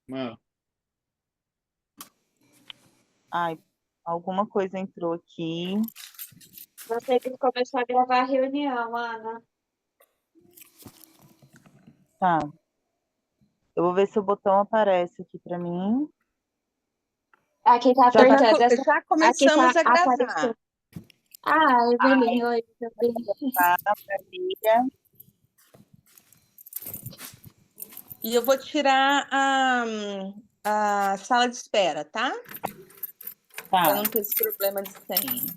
Mano, Ai, alguma coisa entrou aqui. Você tem que começar a gravar a reunião, Ana. Tá. Eu vou ver se o botão aparece aqui pra mim. Aqui tá Já tá apertando. Já Aqui tá começamos a gravar. aparecendo. Ah, Evelyn, oi, também. maravilha. E eu vou tirar a sala de espera, tá? Para Tá. não ter esse problema de senha.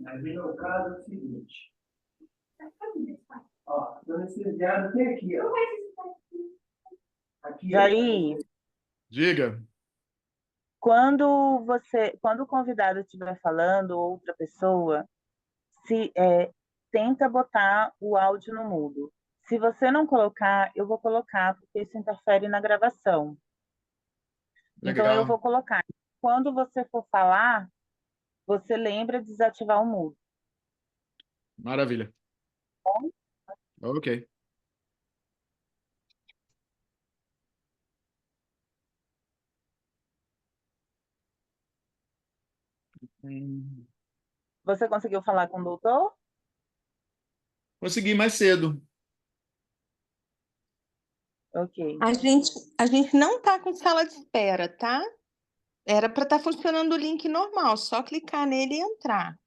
aí no caso é o seguinte. Ó, do anestesiado tem aqui, ó. Aqui, Jair, Diga. quando o convidado estiver falando, outra pessoa, se tenta botar o áudio no mudo. Se você não colocar, eu vou colocar, porque isso interfere na gravação. Então eu Legal. vou colocar. Quando você for falar, você lembra de desativar o mudo. Maravilha. Ok. Você conseguiu falar com o doutor? Consegui mais cedo. Ok. A gente não tá com sala de espera, tá? Era para estar funcionando o link normal, só clicar nele e entrar.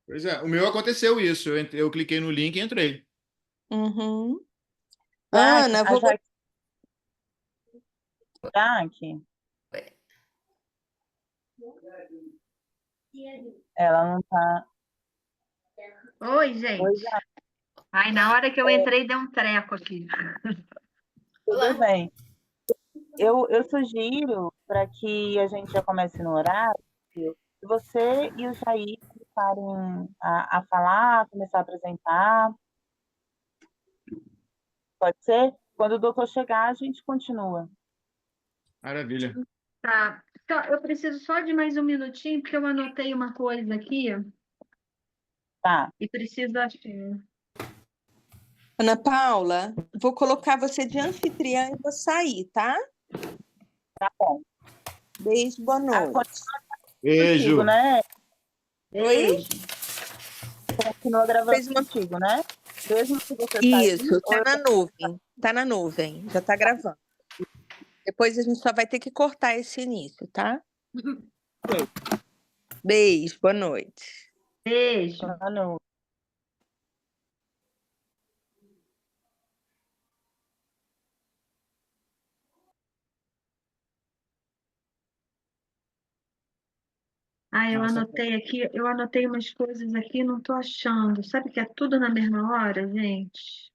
Pois é, o meu aconteceu isso. Eu cliquei no link e entrei. Uhum. Jaque, Ana, a vou. Jaque, ela não tá. Oi, Oi, gente. Jaque, Ai, na hora que eu entrei, deu um treco aqui. tudo bem? Eu sugiro, para que a gente já comece no horário, se você e o Jair começarem a falar, começar a apresentar, pode ser? Quando o doutor chegar, a gente continua. Maravilha. Tá. Eu preciso só de mais um minutinho, porque eu anotei uma coisa aqui Tá, e preciso achar. Ana Paula, vou colocar você de anfitriã e vou sair, tá? tá bom. Beijo, boa Ah, noite. contigo, Beijo. né? Oi? Continua gravando Fez uma. contigo, né? Mesmo se você sair, Isso, ou tá eu... na nuvem. Tá na nuvem, já tá gravando. Depois a gente só vai ter que cortar esse início, tá? Beijo, boa noite. Beijo. Ah, não. Ah, Nossa, eu anotei umas coisas aqui, não estou achando. Sabe que é tudo na mesma hora, gente?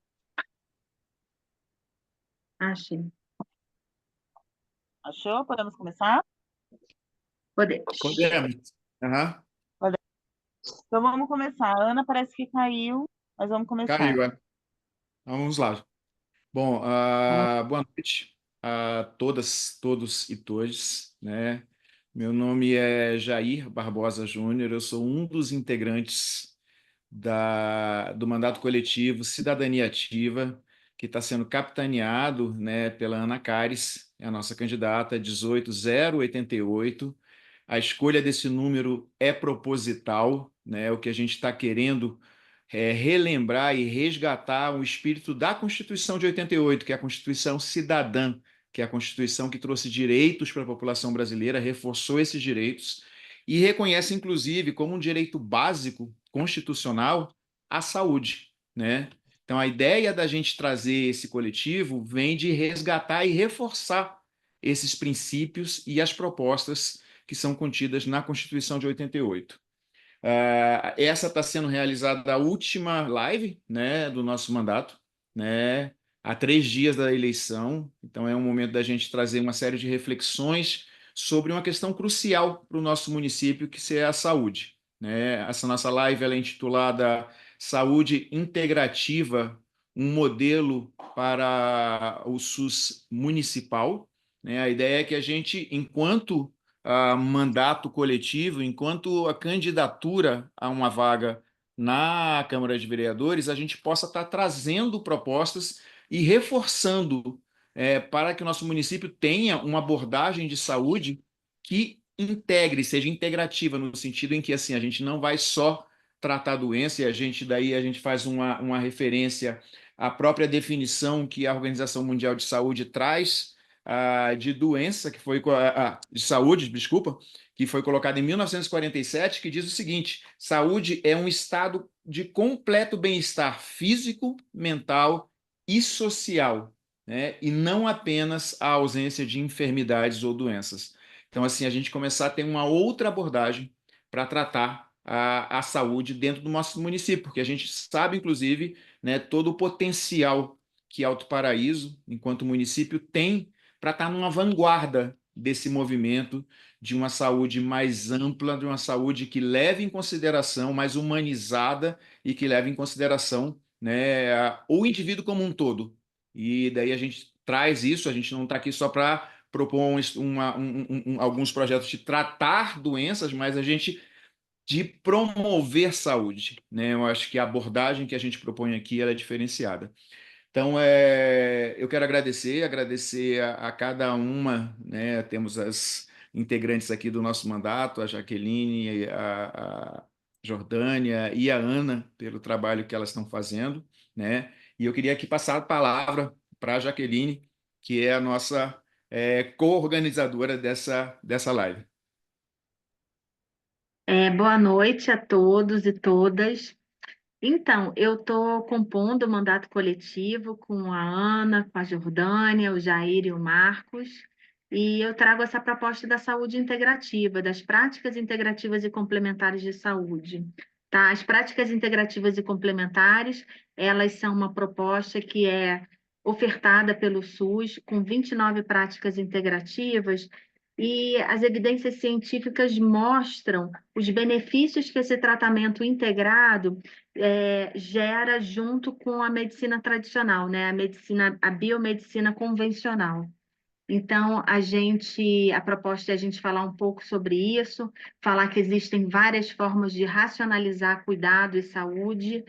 Achei. Achou? Podemos começar? Podemos. podemos. Aham. Podemos. Então vamos começar. A Ana parece que caiu, mas vamos começar. Caiu, é. Vamos lá. Bom, Vamos... boa noite a todas, todos e todes, né? Meu nome é Jair Barbosa Júnior, eu sou um dos integrantes do mandato coletivo Cidadania Ativa, que está sendo capitaneado, né, pela Ana Caires, é a nossa candidata 18088. A escolha desse número é proposital, né? O que a gente está querendo é relembrar e resgatar o espírito da Constituição de 88, que é a Constituição cidadã, que é a Constituição que trouxe direitos para a população brasileira, reforçou esses direitos e reconhece, inclusive, como um direito básico constitucional a saúde, né? Então, a ideia da gente trazer esse coletivo vem de resgatar e reforçar esses princípios e as propostas que são contidas na Constituição de 88. Essa está sendo realizada a última live, né, do nosso mandato, né, há 3 dias da eleição. Então, é um momento da gente trazer uma série de reflexões sobre uma questão crucial para o nosso município, que é a saúde. né? Essa nossa live ela é intitulada Saúde Integrativa, um modelo para o SUS municipal, né? A ideia é que a gente, enquanto mandato coletivo, enquanto a candidatura a uma vaga na Câmara de Vereadores, a gente possa estar trazendo propostas e reforçando para que o nosso município tenha uma abordagem de saúde que integre, seja integrativa, no sentido em que assim, a gente não vai só tratar a doença, e daí a gente faz uma referência à própria definição que a Organização Mundial de Saúde traz de doença, que foi de saúde, desculpa, que foi colocada em 1947, que diz o seguinte: saúde é um estado de completo bem-estar físico, mental e social, né? E não apenas a ausência de enfermidades ou doenças. Então, assim, a gente começar a ter uma outra abordagem para tratar a saúde dentro do nosso município, porque a gente sabe, inclusive, né, todo o potencial que Alto Paraíso, enquanto município, tem para estar numa vanguarda desse movimento de uma saúde mais ampla, de uma saúde que leve em consideração, mais humanizada e que leve em consideração, né, o indivíduo como um todo. E daí a gente traz isso, a gente não está aqui só para propor alguns projetos de tratar doenças, mas a gente de promover saúde, né? Eu acho que a abordagem que a gente propõe aqui ela é diferenciada. Então, eu quero agradecer a cada uma, né? Temos as integrantes aqui do nosso mandato, a Jaqueline, a Jordânia e a Ana, pelo trabalho que elas estão fazendo, né? E eu queria aqui passar a palavra para a Jaqueline, que é a nossa co-organizadora dessa live. Boa noite a todos e todas. Então, eu estou compondo o mandato coletivo com a Ana, com a Jordânia, o Jair e o Marcos, e eu trago essa proposta da saúde integrativa, das práticas integrativas e complementares de saúde. Tá? As práticas integrativas e complementares, elas são uma proposta que é ofertada pelo SUS, com 29 práticas integrativas, e as evidências científicas mostram os benefícios que esse tratamento integrado gera junto com a medicina tradicional, né? A biomedicina convencional. Então, a proposta é a gente falar um pouco sobre isso, falar que existem várias formas de racionalizar cuidado e saúde,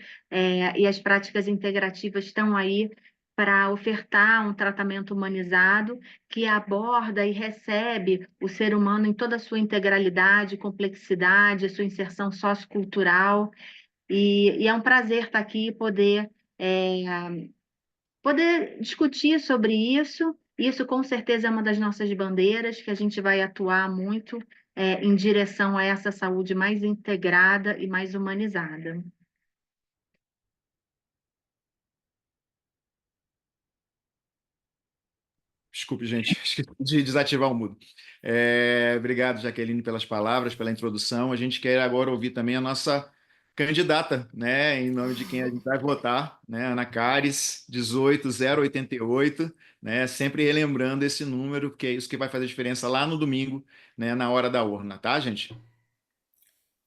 e as práticas integrativas estão aí para ofertar um tratamento humanizado que aborda e recebe o ser humano em toda a sua integralidade, complexidade, sua inserção sociocultural, e é um prazer estar aqui e poder discutir sobre isso. Isso, com certeza, é uma das nossas bandeiras, que a gente vai atuar muito em direção a essa saúde mais integrada e mais humanizada. Desculpe, gente, esqueci de desativar o mudo. Obrigado, Jaqueline, pelas palavras, pela introdução. A gente quer agora ouvir também a nossa candidata, né, em nome de quem a gente vai votar, né, Ana Cares, 18088, né, sempre relembrando esse número, porque é isso que vai fazer diferença lá no domingo, né, na hora da urna, tá, gente?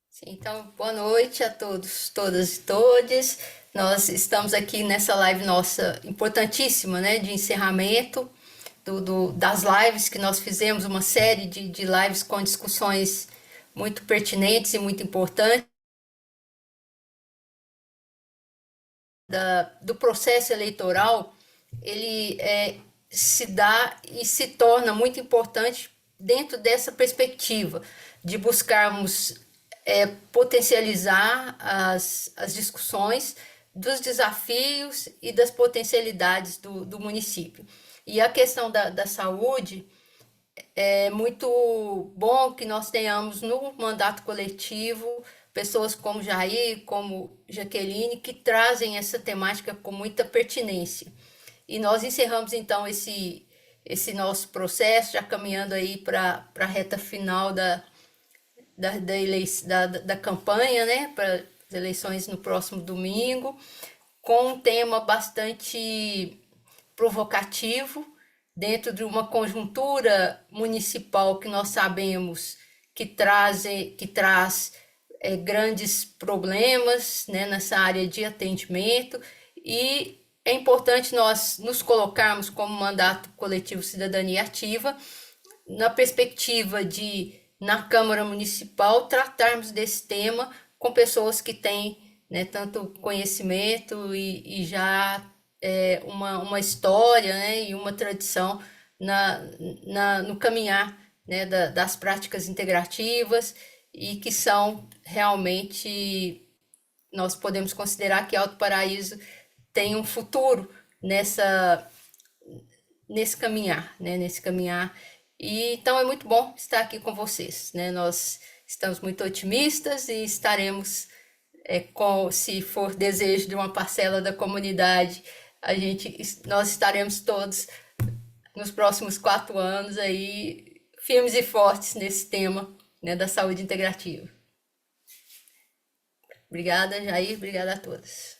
Sim, então, boa noite a todos, todas e todes. Nós estamos aqui nessa live nossa importantíssima, né, de encerramento das lives que nós fizemos, uma série de lives com discussões muito pertinentes e muito importantes do processo eleitoral. Ele se dá e se torna muito importante dentro dessa perspectiva de buscarmos potencializar as discussões dos desafios e das potencialidades do município. E a questão da saúde, é muito bom que nós tenhamos no mandato coletivo pessoas como Jair, como Jaqueline, que trazem essa temática com muita pertinência. E nós encerramos, então, esse nosso processo, já caminhando aí para a reta final da campanha, né, para as eleições no próximo domingo, com um tema bastante provocativo, dentro de uma conjuntura municipal que nós sabemos que traz grandes problemas, né, nessa área de atendimento, e é importante nós nos colocarmos como mandato coletivo Cidadania Ativa, na perspectiva de, na Câmara Municipal, tratarmos desse tema com pessoas que têm, né, tanto conhecimento e já uma história, né, e uma tradição no caminhar, né, das práticas integrativas, e que são realmente, nós podemos considerar que Alto Paraíso tem um futuro nesse caminhar, né, nesse caminhar. E então é muito bom estar aqui com vocês, né? Nós estamos muito otimistas e estaremos, se for desejo de uma parcela da comunidade, nós estaremos todos nos próximos 4 anos aí firmes e fortes nesse tema, né, da saúde integrativa. Obrigada, Jair, obrigada a todos.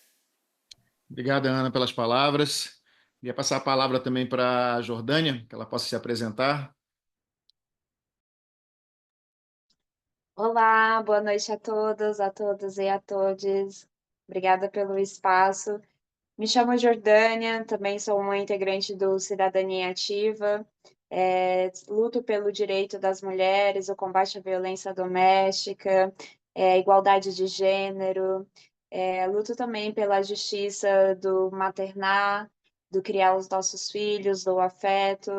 Obrigado, Ana, pelas palavras. Queria passar a palavra também para a Jordânia, que ela possa se apresentar. Olá, boa noite a todas e a todos. Obrigada pelo espaço. Me chamo Jordânia, também sou uma integrante do Cidadania Ativa. Luto pelo direito das mulheres, o combate à violência doméstica, igualdade de gênero. Luto também pela justiça do maternar, do criar os nossos filhos, do afeto.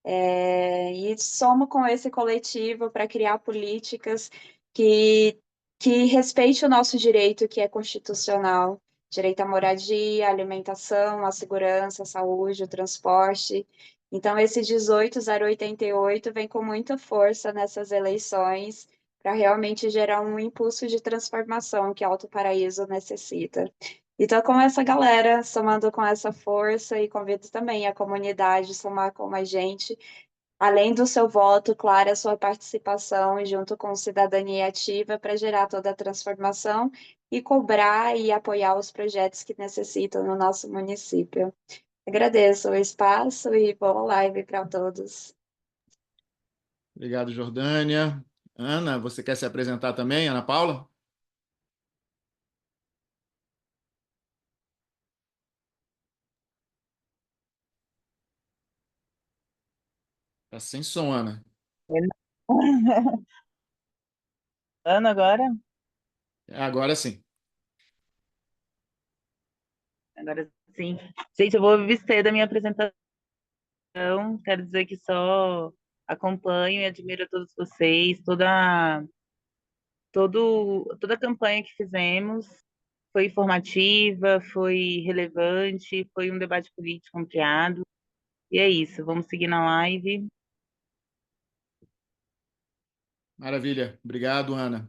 E somo com esse coletivo para criar políticas que respeite o nosso direito, que é constitucional, direito à moradia, à alimentação, à segurança, à saúde, ao transporte. Então, esse 18088 vem com muita força nessas eleições para realmente gerar um impulso de transformação que Alto Paraíso necessita. Então, com essa galera, somando com essa força, e convido também a comunidade a somar com a gente, além do seu voto, claro, a sua participação junto com Cidadania Ativa para gerar toda a transformação e cobrar e apoiar os projetos que necessitam no nosso município. Agradeço o espaço e boa live para todos. Obrigado, Jordânia. Ana, você quer se apresentar também, Ana Paula? Está sem som, Ana. Ana, agora? Agora sim. Agora sim. Gente, eu vou abster da minha apresentação. Quero dizer que só acompanho e admiro todos vocês, toda a campanha que fizemos foi informativa, foi relevante, foi um debate político ampliado. E é isso, vamos seguir na live. Maravilha. Obrigado, Ana.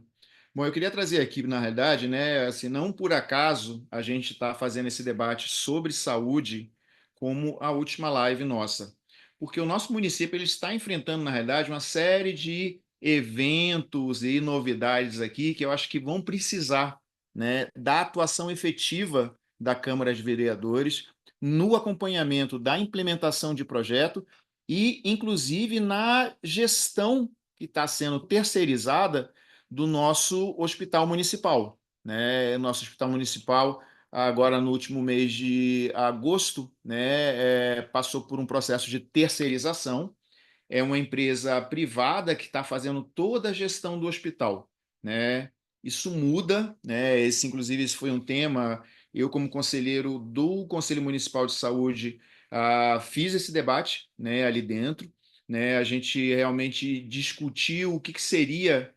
Bom, eu queria trazer aqui, na realidade, né, assim, não por acaso a gente está fazendo esse debate sobre saúde como a última live nossa, porque o nosso município ele está enfrentando, na realidade, uma série de eventos e novidades aqui que eu acho que vão precisar, né, da atuação efetiva da Câmara de Vereadores no acompanhamento da implementação de projeto e, inclusive, na gestão que está sendo terceirizada do nosso hospital municipal, né? Nosso hospital municipal, agora no último mês de agosto, né, passou por um processo de terceirização. É uma empresa privada que está fazendo toda a gestão do hospital, né? Isso muda, né? Inclusive, esse foi um tema. Eu, como conselheiro do Conselho Municipal de Saúde, fiz esse debate, né, ali dentro, né? A gente realmente discutiu o que seria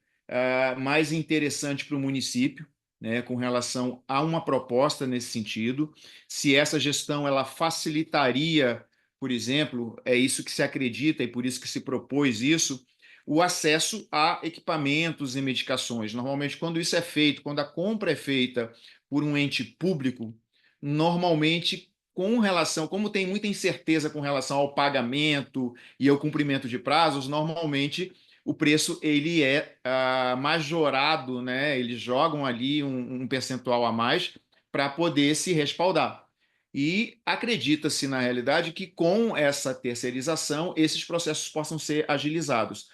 mais interessante para o município, né, com relação a uma proposta nesse sentido, se essa gestão ela facilitaria, por exemplo, é isso que se acredita e por isso que se propôs isso, o acesso a equipamentos e medicações. Normalmente, quando isso é feito, quando a compra é feita por um ente público, normalmente, com relação, como tem muita incerteza com relação ao pagamento e ao cumprimento de prazos, normalmente o preço ele é majorado, né? Eles jogam ali um percentual a mais para poder se respaldar. E acredita-se, na realidade, que com essa terceirização, esses processos possam ser agilizados.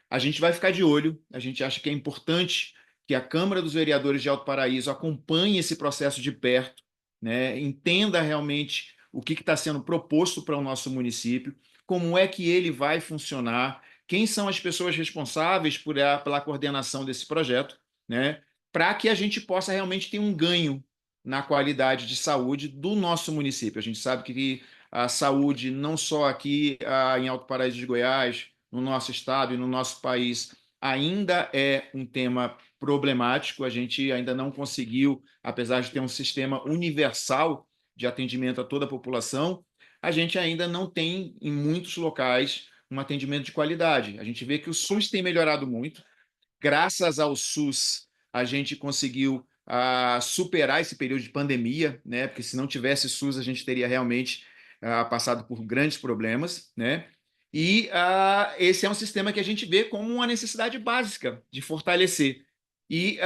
A gente vai ficar de olho, a gente acha que é importante que a Câmara dos Vereadores de Alto Paraíso acompanhe esse processo de perto, né? Entenda realmente o que está sendo proposto para o nosso município, como é que ele vai funcionar, quem são as pessoas responsáveis pela coordenação desse projeto, né? Para que a gente possa realmente ter um ganho na qualidade de saúde do nosso município. A gente sabe que a saúde, não só aqui em Alto Paraíso de Goiás, no nosso estado e no nosso país, ainda é um tema problemático. A gente ainda não conseguiu, apesar de ter um sistema universal de atendimento a toda a população, a gente ainda não tem, em muitos locais, um atendimento de qualidade. A gente vê que o SUS tem melhorado muito. Graças ao SUS, a gente conseguiu superar esse período de pandemia, né? Porque se não tivesse SUS, a gente teria realmente passado por grandes problemas, né? E esse é um sistema que a gente vê como uma necessidade básica de fortalecer. E,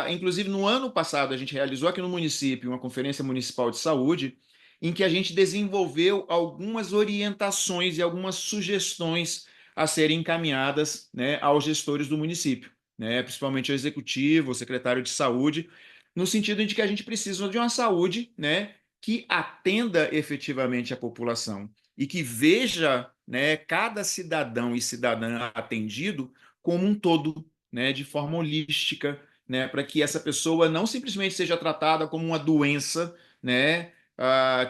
inclusive, no ano passado, a gente realizou aqui no município uma conferência municipal de saúde, em que a gente desenvolveu algumas orientações e algumas sugestões a serem encaminhadas, né, aos gestores do município, né, principalmente ao executivo, ao secretário de saúde, no sentido de que a gente precisa de uma saúde, né, que atenda efetivamente a população e que veja, né, cada cidadão e cidadã atendido como um todo, né, de forma holística, né, para que essa pessoa não simplesmente seja tratada como uma doença, né,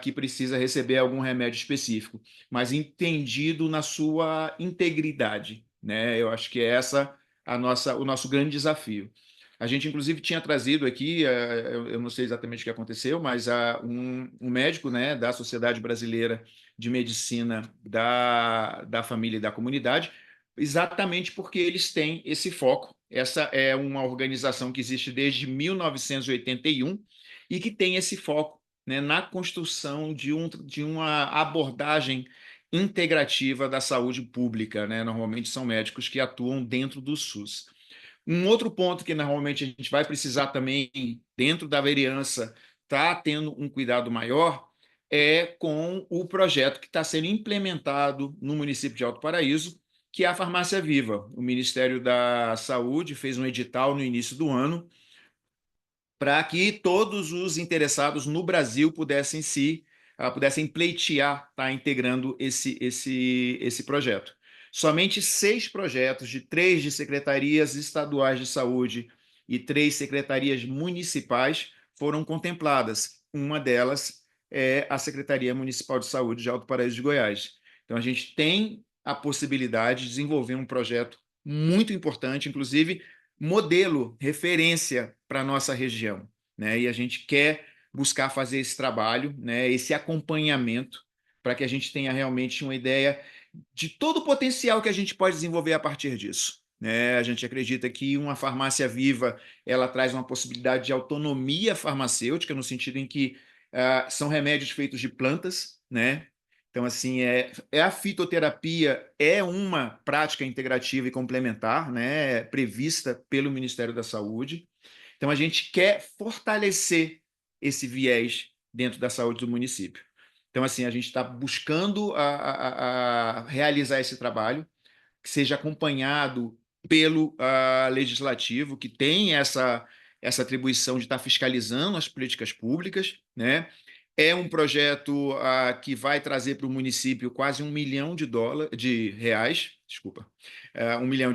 que precisa receber algum remédio específico, mas entendido na sua integridade, né? Eu acho que é essa o nosso grande desafio. A gente, inclusive, tinha trazido aqui, eu não sei exatamente o que aconteceu, mas um médico, né, da Sociedade Brasileira de Medicina da Família e da Comunidade, exatamente porque eles têm esse foco. Essa é uma organização que existe desde 1981 e que tem esse foco, né, na construção de uma abordagem integrativa da saúde pública, né? Normalmente são médicos que atuam dentro do SUS. Um outro ponto que normalmente a gente vai precisar também, dentro da vereança, tá tendo um cuidado maior, é com o projeto que está sendo implementado no município de Alto Paraíso, que é a Farmácia Viva. O Ministério da Saúde fez um edital no início do ano para que todos os interessados no Brasil pudessem pleitear, tá, integrando esse projeto. Somente 6 projetos de 3 de secretarias estaduais de saúde e 3 secretarias municipais foram contempladas. Uma delas é a Secretaria Municipal de Saúde de Alto Paraíso de Goiás. Então, a gente tem a possibilidade de desenvolver um projeto muito importante, inclusive modelo, referência para a nossa região, né? E a gente quer buscar fazer esse trabalho, né, esse acompanhamento, para que a gente tenha realmente uma ideia de todo o potencial que a gente pode desenvolver a partir disso, né? A gente acredita que uma farmácia viva, ela traz uma possibilidade de autonomia farmacêutica, no sentido em que são remédios feitos de plantas, né? Então, assim, a fitoterapia é uma prática integrativa e complementar, né, prevista pelo Ministério da Saúde. Então, a gente quer fortalecer esse viés dentro da saúde do município. Então, assim, a gente está buscando a realizar esse trabalho, que seja acompanhado pelo legislativo, que tem essa atribuição de estar fiscalizando as políticas públicas, né? É um projeto que vai trazer para o município quase de reais, desculpa, R$ 1 milhão,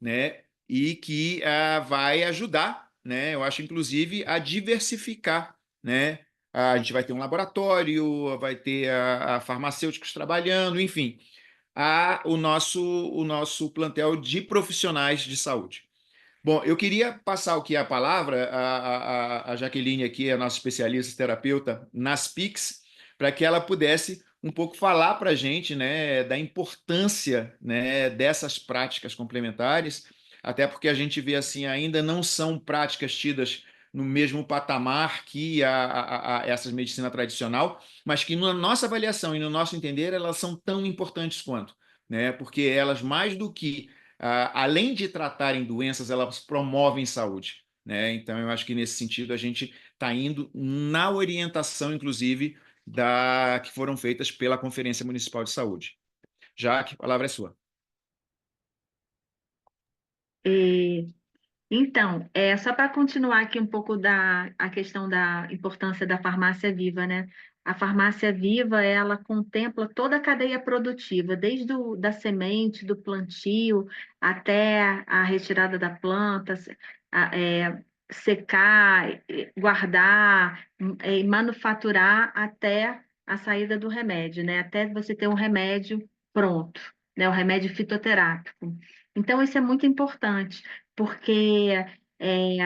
né? E que vai ajudar, né? Eu acho, inclusive, a diversificar, né? A gente vai ter um laboratório, vai ter farmacêuticos trabalhando, enfim, o nosso plantel de profissionais de saúde. Bom, eu queria passar aqui a palavra à Jaqueline, aqui, a nossa especialista terapeuta nas PICs, para que ela pudesse um pouco falar para a gente, né, da importância, né, dessas práticas complementares, até porque a gente vê assim, ainda não são práticas tidas no mesmo patamar que essa medicina tradicional, mas que na nossa avaliação e no nosso entender, elas são tão importantes quanto, né, porque elas, mais do que além de tratarem doenças, elas promovem saúde, né? Então, eu acho que nesse sentido a gente está indo na orientação, inclusive, que foram feitas pela Conferência Municipal de Saúde. Jaque, a palavra é sua. Então, só para continuar aqui um pouco a questão da importância da farmácia viva, né? A farmácia viva, ela contempla toda a cadeia produtiva, desde da semente, do plantio, até a retirada da planta, secar, guardar, e manufaturar até a saída do remédio, né? Até você ter um remédio pronto, né? O remédio fitoterápico. Então, isso é muito importante porque é,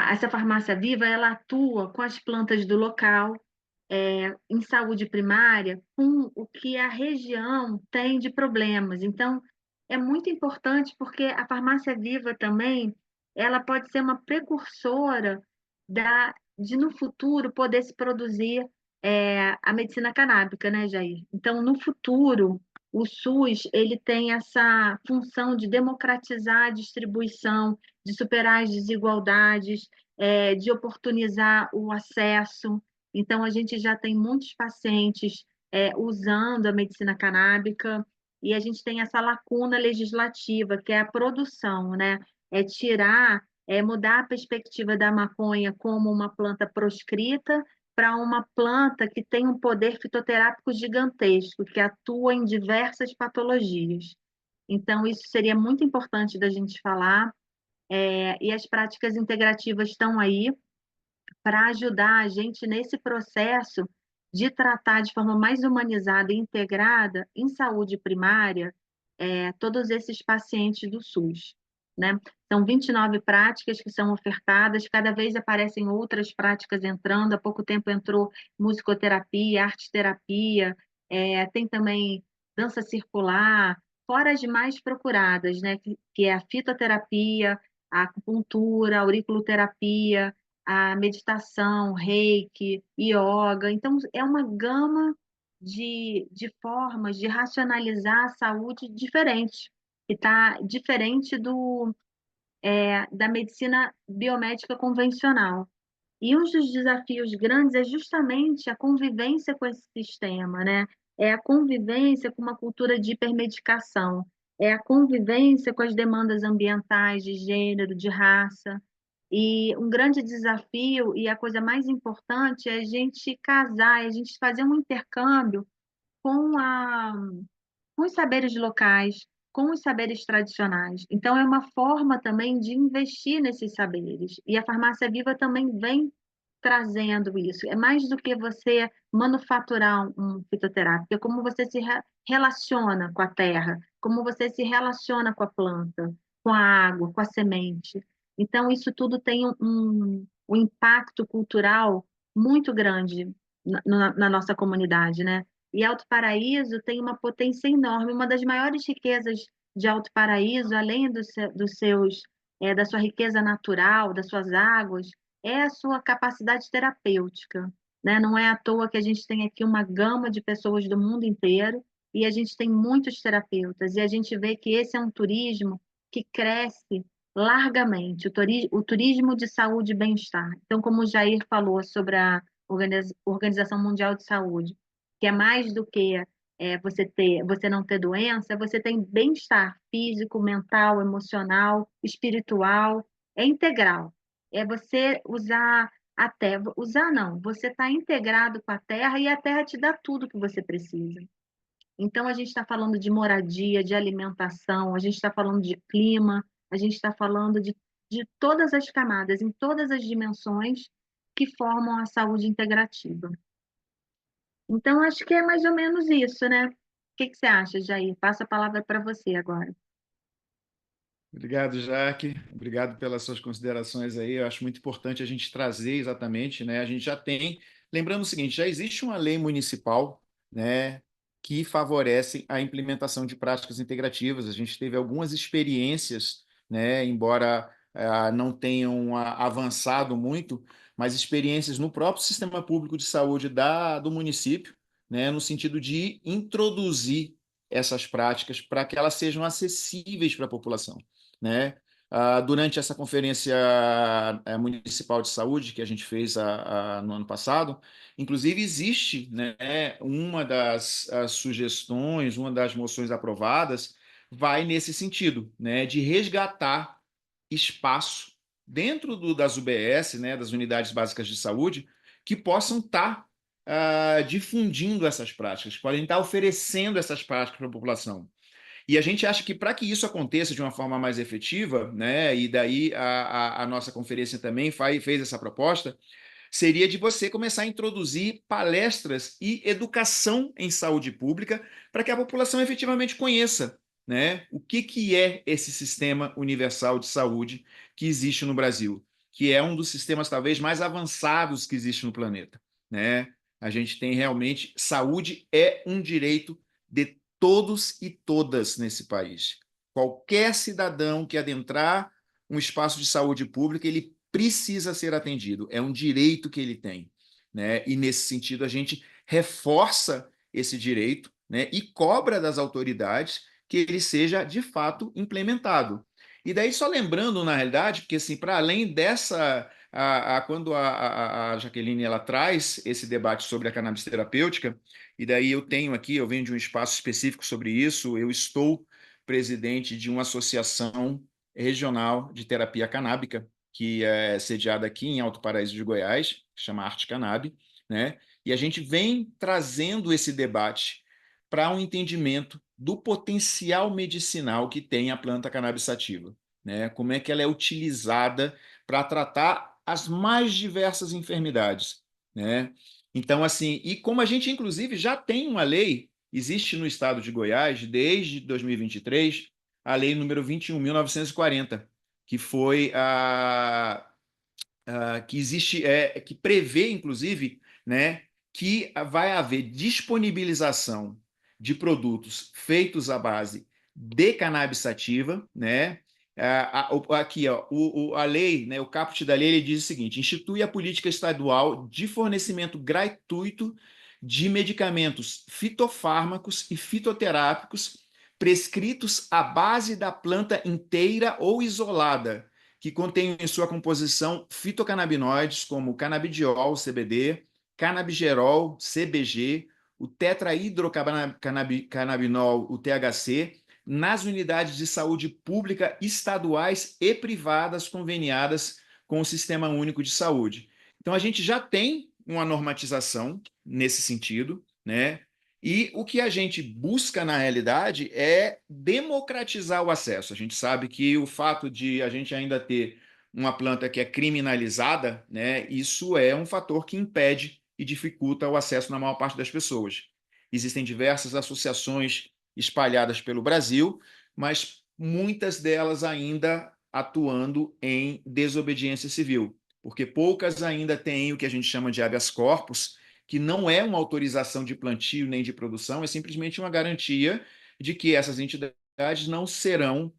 essa farmácia viva ela atua com as plantas do local, em saúde primária, com o que a região tem de problemas. Então, é muito importante porque a farmácia viva também ela pode ser uma precursora de no futuro poder se produzir a medicina canábica, né, Jair? Então, no futuro, o SUS ele tem essa função de democratizar a distribuição, de superar as desigualdades, de oportunizar o acesso. Então, a gente já tem muitos pacientes usando a medicina canábica e a gente tem essa lacuna legislativa, que é a produção, né? Mudar a perspectiva da maconha como uma planta proscrita para uma planta que tem um poder fitoterápico gigantesco, que atua em diversas patologias. Então, isso seria muito importante da gente falar, e as práticas integrativas estão aí para ajudar a gente nesse processo de tratar de forma mais humanizada e integrada em saúde primária todos esses pacientes do SUS, né? São 29 práticas que são ofertadas, cada vez aparecem outras práticas entrando, há pouco tempo entrou musicoterapia, arte-terapia, tem também dança circular, fora as mais procuradas, né? Que é a fitoterapia, a acupuntura, a auriculoterapia, a meditação, reiki, yoga. Então, é uma gama de formas de racionalizar a saúde diferente, que está diferente da medicina biomédica convencional. E um dos desafios grandes é justamente a convivência com esse sistema, né? É a convivência com uma cultura de hipermedicação, é a convivência com as demandas ambientais, de gênero, de raça. E um grande desafio, e a coisa mais importante, é a gente casar, é a gente fazer um intercâmbio com com os saberes locais, com os saberes tradicionais. Então, é uma forma também de investir nesses saberes. E a farmácia viva também vem trazendo isso. É mais do que você manufaturar um fitoterápico, é como você se relaciona com a terra, como você se relaciona com a planta, com a água, com a semente. Então, isso tudo tem um impacto cultural muito grande na nossa comunidade, né? E Alto Paraíso tem uma potência enorme. Uma das maiores riquezas de Alto Paraíso, além da sua riqueza natural, das suas águas, é a sua capacidade terapêutica, né? Não é à toa que a gente tem aqui uma gama de pessoas do mundo inteiro e a gente tem muitos terapeutas. E a gente vê que esse é um turismo que cresce largamente, o turismo de saúde e bem-estar. Então, como o Jair falou sobre a Organização Mundial de Saúde, que é mais do que você não ter doença, você tem bem-estar físico, mental, emocional, espiritual, é integral. É você usar a terra, usar não, você está integrado com a terra e a terra te dá tudo que você precisa. Então, a gente está falando de moradia, de alimentação, a gente está falando de clima, a gente está falando de todas as camadas, em todas as dimensões que formam a saúde integrativa. Então, acho que é mais ou menos isso, né? O que você acha, Jair? Passa a palavra para você agora. Obrigado, Jaque. Obrigado pelas suas considerações aí. Eu acho muito importante a gente trazer exatamente, né? A gente já tem, lembrando o seguinte, já existe uma lei municipal, né, que favorece a implementação de práticas integrativas. A gente teve algumas experiências, né, embora não tenham avançado muito, mas experiências no próprio sistema público de saúde do município, né, no sentido de introduzir essas práticas para que elas sejam acessíveis para a população, né? Durante essa conferência municipal de saúde que a gente fez no ano passado, inclusive existe, né, uma das sugestões, uma das moções aprovadas vai nesse sentido, né, de resgatar espaço dentro das UBS, né, das unidades básicas de saúde, que possam estar difundindo essas práticas, podem estar oferecendo essas práticas para a população. E a gente acha que para que isso aconteça de uma forma mais efetiva, né, e daí a nossa conferência também fez essa proposta, seria de você começar a introduzir palestras e educação em saúde pública para que a população efetivamente conheça, né, o que é esse sistema universal de saúde que existe no Brasil, que é um dos sistemas talvez mais avançados que existe no planeta, né? A gente tem realmente saúde é um direito de todos e todas nesse país. Qualquer cidadão que adentrar um espaço de saúde pública, ele precisa ser atendido, é um direito que ele tem, né? E nesse sentido a gente reforça esse direito, né? E cobra das autoridades que ele seja de fato implementado. E daí só lembrando na realidade, porque assim, para além dessa quando a Jaqueline ela traz esse debate sobre a cannabis terapêutica, e daí eu tenho aqui, eu venho de um espaço específico sobre isso, eu estou presidente de uma associação regional de terapia canábica, que é sediada aqui em Alto Paraíso de Goiás, que chama Arte Cannabis, né? E a gente vem trazendo esse debate para um entendimento do potencial medicinal que tem a planta cannabis sativa, né? Como é que ela é utilizada para tratar as mais diversas enfermidades, né? Então, assim, e como a gente, inclusive, já tem uma lei, existe no estado de Goiás, desde 2023, a lei número 21.940, que foi que existe, que prevê, inclusive, né, que vai haver disponibilização de produtos feitos à base de cannabis sativa, né? Aqui, ó, a lei, né, o caput da lei, ele diz o seguinte: institui a política estadual de fornecimento gratuito de medicamentos fitofármacos e fitoterápicos prescritos à base da planta inteira ou isolada, que contém em sua composição fitocannabinoides como canabidiol, CBD, canabigerol, CBG, o tetrahidrocannabinol, o THC, nas unidades de saúde pública estaduais e privadas conveniadas com o Sistema Único de Saúde. Então, a gente já tem uma normatização nesse sentido, né? E o que a gente busca, na realidade, é democratizar o acesso. A gente sabe que o fato de a gente ainda ter uma planta que é criminalizada, né, isso é um fator que impede e dificulta o acesso na maior parte das pessoas. Existem diversas associações espalhadas pelo Brasil, mas muitas delas ainda atuando em desobediência civil, porque poucas ainda têm o que a gente chama de habeas corpus, que não é uma autorização de plantio nem de produção, é simplesmente uma garantia de que essas entidades não serão,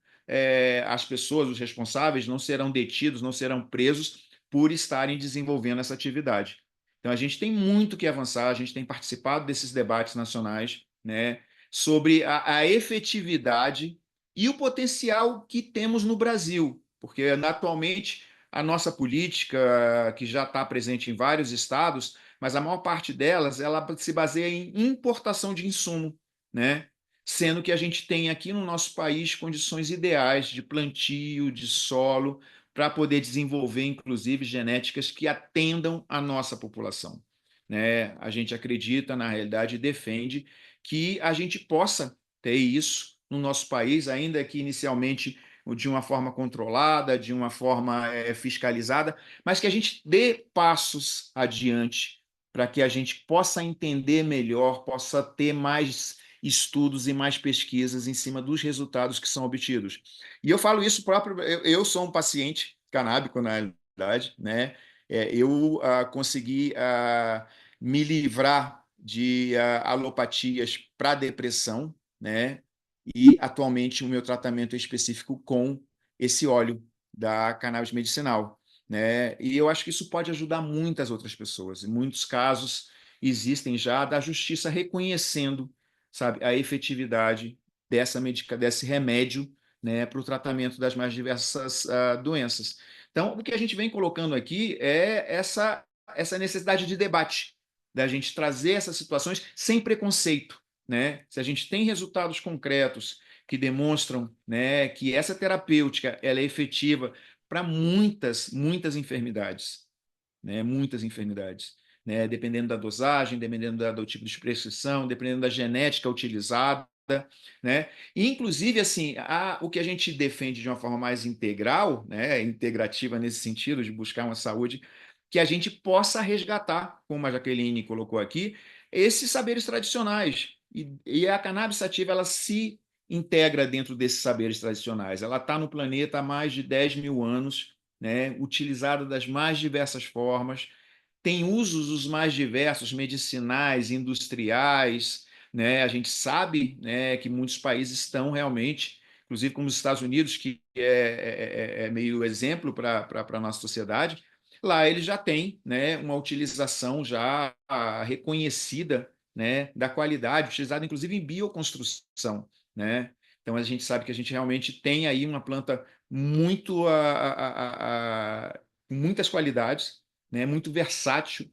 as pessoas, os responsáveis, não serão detidos, não serão presos por estarem desenvolvendo essa atividade. Então, a gente tem muito que avançar, a gente tem participado desses debates nacionais, né, sobre a efetividade e o potencial que temos no Brasil, porque atualmente a nossa política, que já está presente em vários estados, mas a maior parte delas ela se baseia em importação de insumo, né? Sendo que a gente tem aqui no nosso país condições ideais de plantio, de solo, para poder desenvolver, inclusive, genéticas que atendam a nossa população, né? A gente acredita, na realidade, e defende que a gente possa ter isso no nosso país, ainda que inicialmente de uma forma controlada, de uma forma fiscalizada, mas que a gente dê passos adiante para que a gente possa entender melhor, possa ter mais estudos e mais pesquisas em cima dos resultados que são obtidos. E eu falo isso próprio, eu sou um paciente canábico, na realidade, né? Eu consegui me livrar de alopatias para depressão, né? E atualmente o meu tratamento é específico com esse óleo da cannabis medicinal, né? E eu acho que isso pode ajudar muitas outras pessoas. Em muitos casos existem já da justiça reconhecendo, sabe, a efetividade desse remédio, né, para o tratamento das mais diversas doenças. Então, o que a gente vem colocando aqui é essa necessidade de debate, da gente trazer essas situações sem preconceito, né? Se a gente tem resultados concretos que demonstram, né, que essa terapêutica ela é efetiva para muitas enfermidades, né, muitas enfermidades, né, dependendo da dosagem, dependendo do tipo de prescrição, dependendo da genética utilizada, né? E, inclusive, assim, o que a gente defende de uma forma mais integral, né, integrativa nesse sentido, de buscar uma saúde, que a gente possa resgatar, como a Jaqueline colocou aqui, esses saberes tradicionais. E a cannabis sativa, ela se integra dentro desses saberes tradicionais. Ela está no planeta há mais de 10 mil anos, né, utilizada das mais diversas formas, tem usos os mais diversos, medicinais, industriais, né? A gente sabe, né, que muitos países estão realmente, inclusive como os Estados Unidos, que é meio exemplo para a nossa sociedade, lá eles já têm, né, uma utilização já reconhecida, né, da qualidade, utilizada inclusive em bioconstrução, né? Então a gente sabe que a gente realmente tem aí uma planta muito com muitas qualidades, né, muito versátil,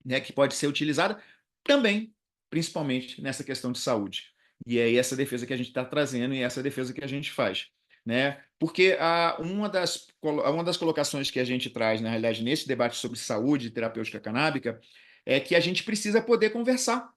né, que pode ser utilizada também, principalmente nessa questão de saúde. E é essa defesa que a gente está trazendo e essa defesa que a gente faz. Né? Porque uma das colocações que a gente traz, na realidade, nesse debate sobre saúde e terapêutica canábica, é que a gente precisa poder conversar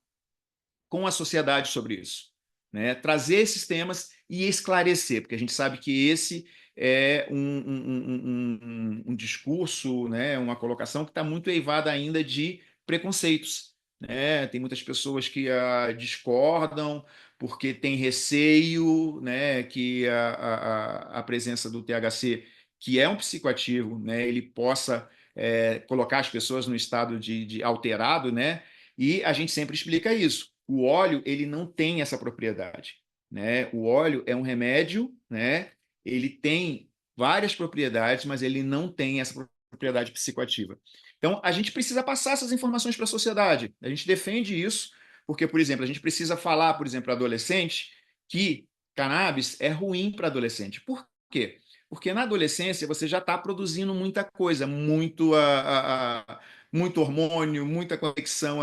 com a sociedade sobre isso, né? Trazer esses temas e esclarecer, porque a gente sabe que esse é um discurso, né? Uma colocação que está muito eivada ainda de preconceitos, né? Tem muitas pessoas que discordam porque tem receio, né? Que a presença do THC, que é um psicoativo, né? Ele possa colocar as pessoas no estado de alterado, né? E a gente sempre explica isso. O óleo, ele não tem essa propriedade, né? O óleo é um remédio, né? Ele tem várias propriedades, mas ele não tem essa propriedade psicoativa. Então, a gente precisa passar essas informações para a sociedade. A gente defende isso, porque, por exemplo, a gente precisa falar, por exemplo, para adolescente, que cannabis é ruim para adolescente. Por quê? Porque na adolescência você já está produzindo muita coisa, muito hormônio, muita conexão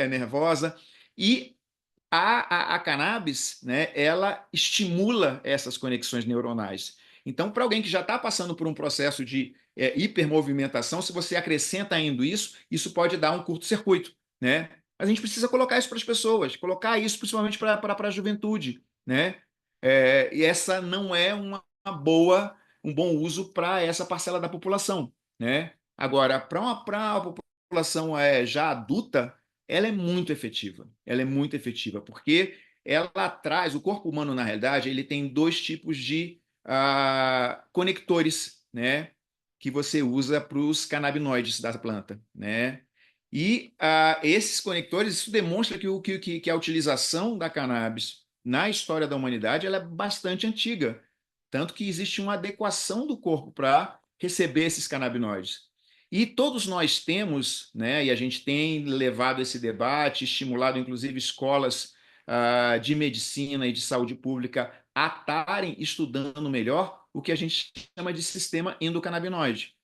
nervosa, e a cannabis, né, ela estimula essas conexões neuronais. Então, para alguém que já está passando por um processo de hipermovimentação, se você acrescenta ainda isso, isso pode dar um curto-circuito, né? Mas a gente precisa colocar isso para as pessoas, colocar isso principalmente para a juventude, né? E essa não é um bom uso para essa parcela da população, né? Agora, para a população já adulta, ela é muito efetiva. Ela é muito efetiva, porque ela traz, o corpo humano, na realidade, ele tem dois tipos de conectores, né? Que você usa para os canabinoides da planta, né? E esses conectores, isso demonstra que a utilização da cannabis na história da humanidade ela é bastante antiga. Tanto que existe uma adequação do corpo para receber esses canabinoides. E todos nós temos, né, e a gente tem levado esse debate, estimulado inclusive escolas de medicina e de saúde pública a estarem estudando melhor o que a gente chama de sistema endocannabinoide.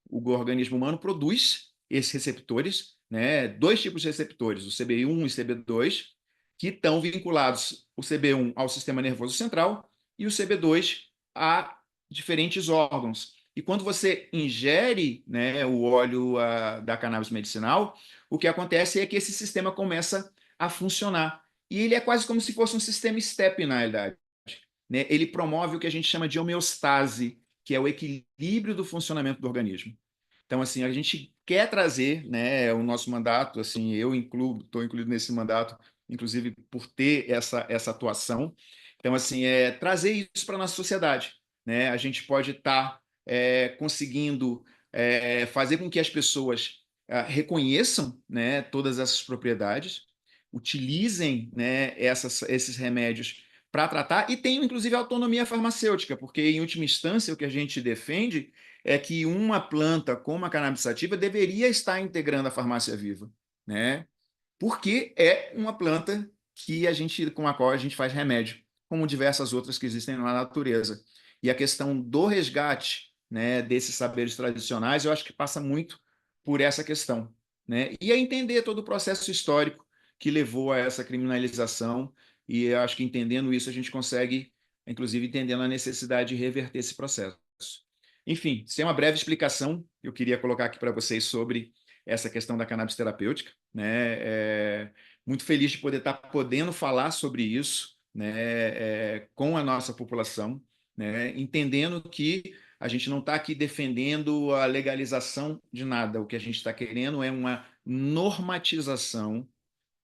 O organismo humano produz esses receptores, né, dois tipos de receptores, o CB1 e CB2, que estão vinculados, o CB1 ao sistema nervoso central e o CB2 a diferentes órgãos. E quando você ingere, né, o óleo da cannabis medicinal, o que acontece é que esse sistema começa a funcionar. E ele é quase como se fosse um sistema STEP, na realidade. Né? Ele promove o que a gente chama de homeostase, que é o equilíbrio do funcionamento do organismo. Então, assim, a gente quer trazer, né, o nosso mandato, assim, eu estou incluído nesse mandato, inclusive por ter essa atuação. Então, assim, trazer isso para a nossa sociedade. Né? A gente pode estar conseguindo fazer com que as pessoas reconheçam, né, todas essas propriedades, utilizem, né, esses remédios para tratar e tenham, inclusive, autonomia farmacêutica, porque, em última instância, o que a gente defende é que uma planta como a cannabis sativa deveria estar integrando a farmácia viva, né? Porque é uma planta com a qual a gente faz remédio, como diversas outras que existem na natureza. E a questão do resgate, né, desses saberes tradicionais, eu acho que passa muito por essa questão, né? E a entender todo o processo histórico que levou a essa criminalização, e eu acho que entendendo isso a gente consegue inclusive entendendo a necessidade de reverter esse processo. Enfim, sem uma breve explicação, eu queria colocar aqui para vocês sobre essa questão da cannabis terapêutica, né? Muito feliz de poder estar podendo falar sobre isso, né? Com a nossa população, né? Entendendo que a gente não está aqui defendendo a legalização de nada, o que a gente está querendo é uma normatização,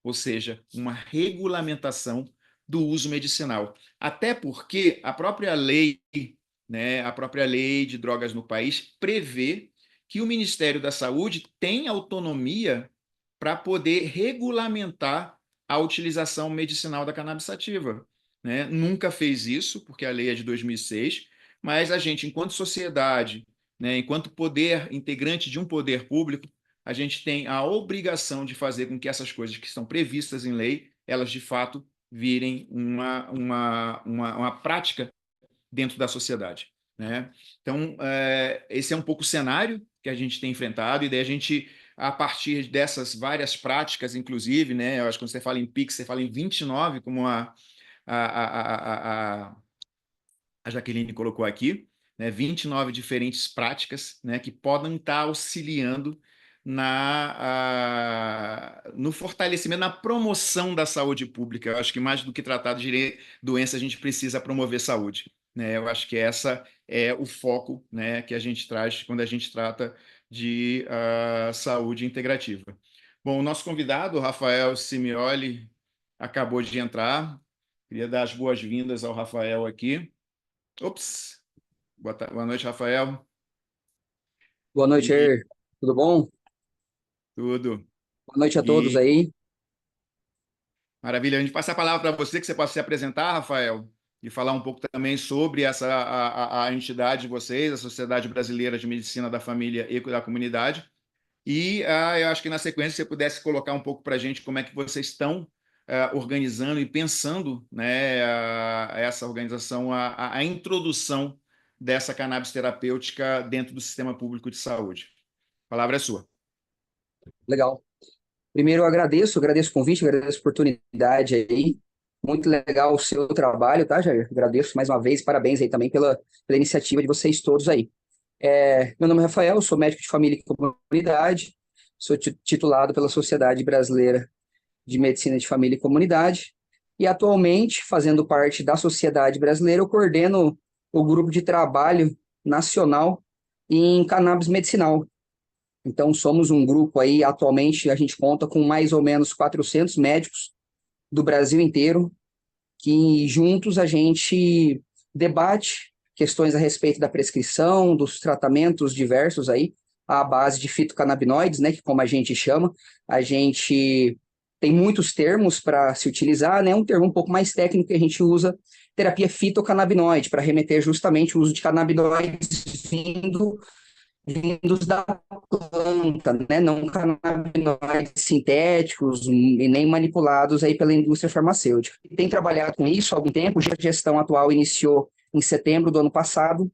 ou seja, uma regulamentação do uso medicinal. Até porque a própria lei, né, a própria lei de drogas no país prevê que o Ministério da Saúde tem autonomia para poder regulamentar a utilização medicinal da cannabis sativa, né? Nunca fez isso, porque a lei é de 2006, mas a gente, enquanto sociedade, né, enquanto poder integrante de um poder público, a gente tem a obrigação de fazer com que essas coisas que estão previstas em lei, elas de fato virem uma prática dentro da sociedade, né? Então, esse é um pouco o cenário que a gente tem enfrentado, e daí a gente, a partir dessas várias práticas, inclusive, né, eu acho que quando você fala em PIX, você fala em 29, como a, a, a Jaqueline colocou aqui, né, 29 diferentes práticas, né, que podem estar auxiliando no fortalecimento, na promoção da saúde pública. Eu acho que mais do que tratar de doença, a gente precisa promover saúde, né? Eu acho que essa é o foco, né, que a gente traz quando a gente trata de saúde integrativa. Bom, o nosso convidado, o Rafael Simioli, acabou de entrar. Queria dar as boas-vindas ao Rafael aqui. Ops! Boa noite, Rafael. Boa noite, E tudo bom? tudo. Boa noite a todos E aí. maravilha. A gente passa a palavra para você, que você possa se apresentar, Rafael, e falar um pouco também sobre a entidade de vocês, a Sociedade Brasileira de Medicina da Família e da Comunidade. E eu acho que na sequência você pudesse colocar um pouco para a gente como é que vocês estão organizando e pensando, né, essa organização, a introdução dessa cannabis terapêutica dentro do sistema público de saúde. A palavra é sua. Legal. Primeiro, eu agradeço o convite, agradeço a oportunidade aí. Muito legal o seu trabalho, tá, Jair? Agradeço mais uma vez, parabéns aí também pela iniciativa de vocês todos aí. Meu nome é Rafael, sou médico de família e comunidade, sou titulado pela Sociedade Brasileira de Medicina de Família e Comunidade, e atualmente, fazendo parte da Sociedade Brasileira, eu coordeno o grupo de trabalho nacional em cannabis medicinal. Então, somos um grupo aí, atualmente, a gente conta com mais ou menos 400 médicos do Brasil inteiro, que juntos a gente debate questões a respeito da prescrição, dos tratamentos diversos aí, à base de fitocannabinoides, né, que como a gente chama, a gente tem muitos termos para se utilizar, né, um termo um pouco mais técnico que a gente usa, terapia fitocannabinoide, para remeter justamente o uso de canabinoides vindos da planta, né? Não canabinoides sintéticos e nem manipulados aí pela indústria farmacêutica. Tem trabalhado com isso há algum tempo, a gestão atual iniciou em setembro do ano passado,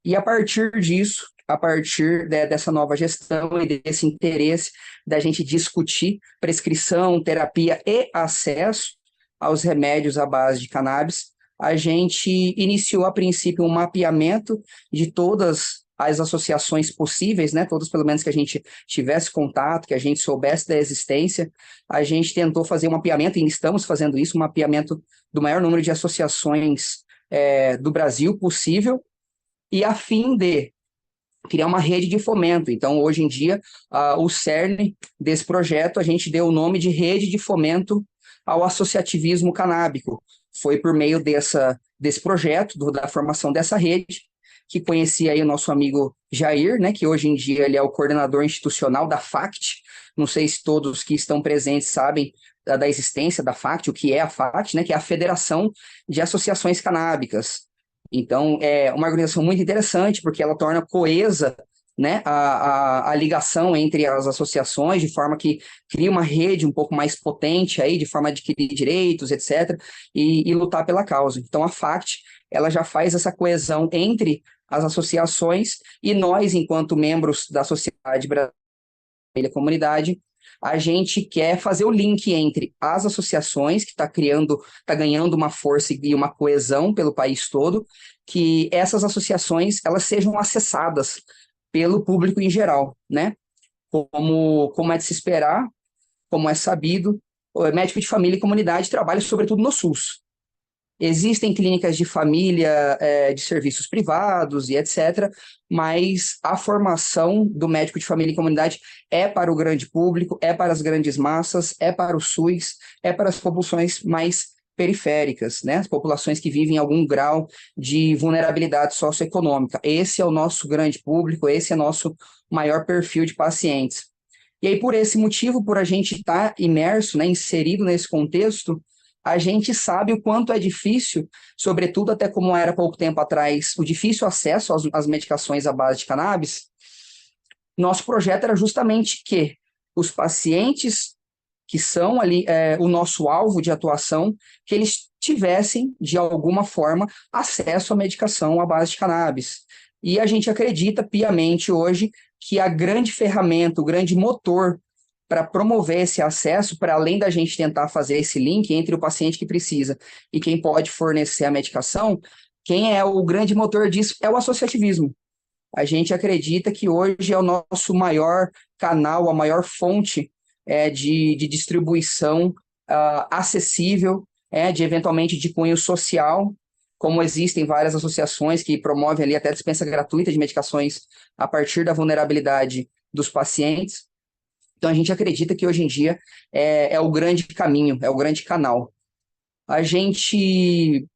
e a partir disso, a partir dessa nova gestão e desse interesse da gente discutir prescrição, terapia e acesso aos remédios à base de cannabis, a gente iniciou a princípio um mapeamento de todas as associações possíveis, né, todas pelo menos que a gente tivesse contato, que a gente soubesse da existência. A gente tentou fazer um mapeamento, e estamos fazendo isso, um mapeamento do maior número de associações do Brasil possível, e a fim de criar uma rede de fomento. Então, hoje em dia, o cerne desse projeto, a gente deu o nome de Rede de Fomento ao Associativismo Canábico. Foi por meio desse projeto, da formação dessa rede, que conheci aí o nosso amigo Jair, né, que hoje em dia ele é o coordenador institucional da FACT. Não sei se todos que estão presentes sabem da existência da FACT, o que é a FACT, né, que é a Federação de Associações Canábicas. Então, é uma organização muito interessante, porque ela torna coesa, né, a ligação entre as associações, de forma que cria uma rede um pouco mais potente, aí, de forma a adquirir direitos, etc., e lutar pela causa. Então, a FACT ela já faz essa coesão entre as associações, e nós, enquanto membros da Sociedade Brasileira da Comunidade, a gente quer fazer o link entre as associações, que está ganhando uma força e uma coesão pelo país todo, que essas associações elas sejam acessadas pelo público em geral, né? Como é de se esperar, como é sabido, o médico de família e comunidade trabalha sobretudo no SUS. Existem clínicas de família, de serviços privados e etc., mas a formação do médico de família e comunidade é para o grande público, é para as grandes massas, é para o SUS, é para as populações mais periféricas, né? As populações que vivem em algum grau de vulnerabilidade socioeconômica. Esse é o nosso grande público, esse é o nosso maior perfil de pacientes. E aí, por esse motivo, por a gente estar imerso, né, inserido nesse contexto, a gente sabe o quanto é difícil, sobretudo até como era pouco tempo atrás, o difícil acesso às medicações à base de cannabis. Nosso projeto era justamente que os pacientes que são ali o nosso alvo de atuação, que eles tivessem, de alguma forma, acesso à medicação à base de cannabis. E a gente acredita piamente hoje que a grande ferramenta, o grande motor para promover esse acesso, para além da gente tentar fazer esse link entre o paciente que precisa e quem pode fornecer a medicação, quem é o grande motor disso é o associativismo. A gente acredita que hoje é o nosso maior canal, a maior fonte de distribuição acessível, de eventualmente de cunho social, como existem várias associações que promovem ali até dispensa gratuita de medicações a partir da vulnerabilidade dos pacientes. Então, a gente acredita que hoje em dia é o grande caminho, é o grande canal. A gente,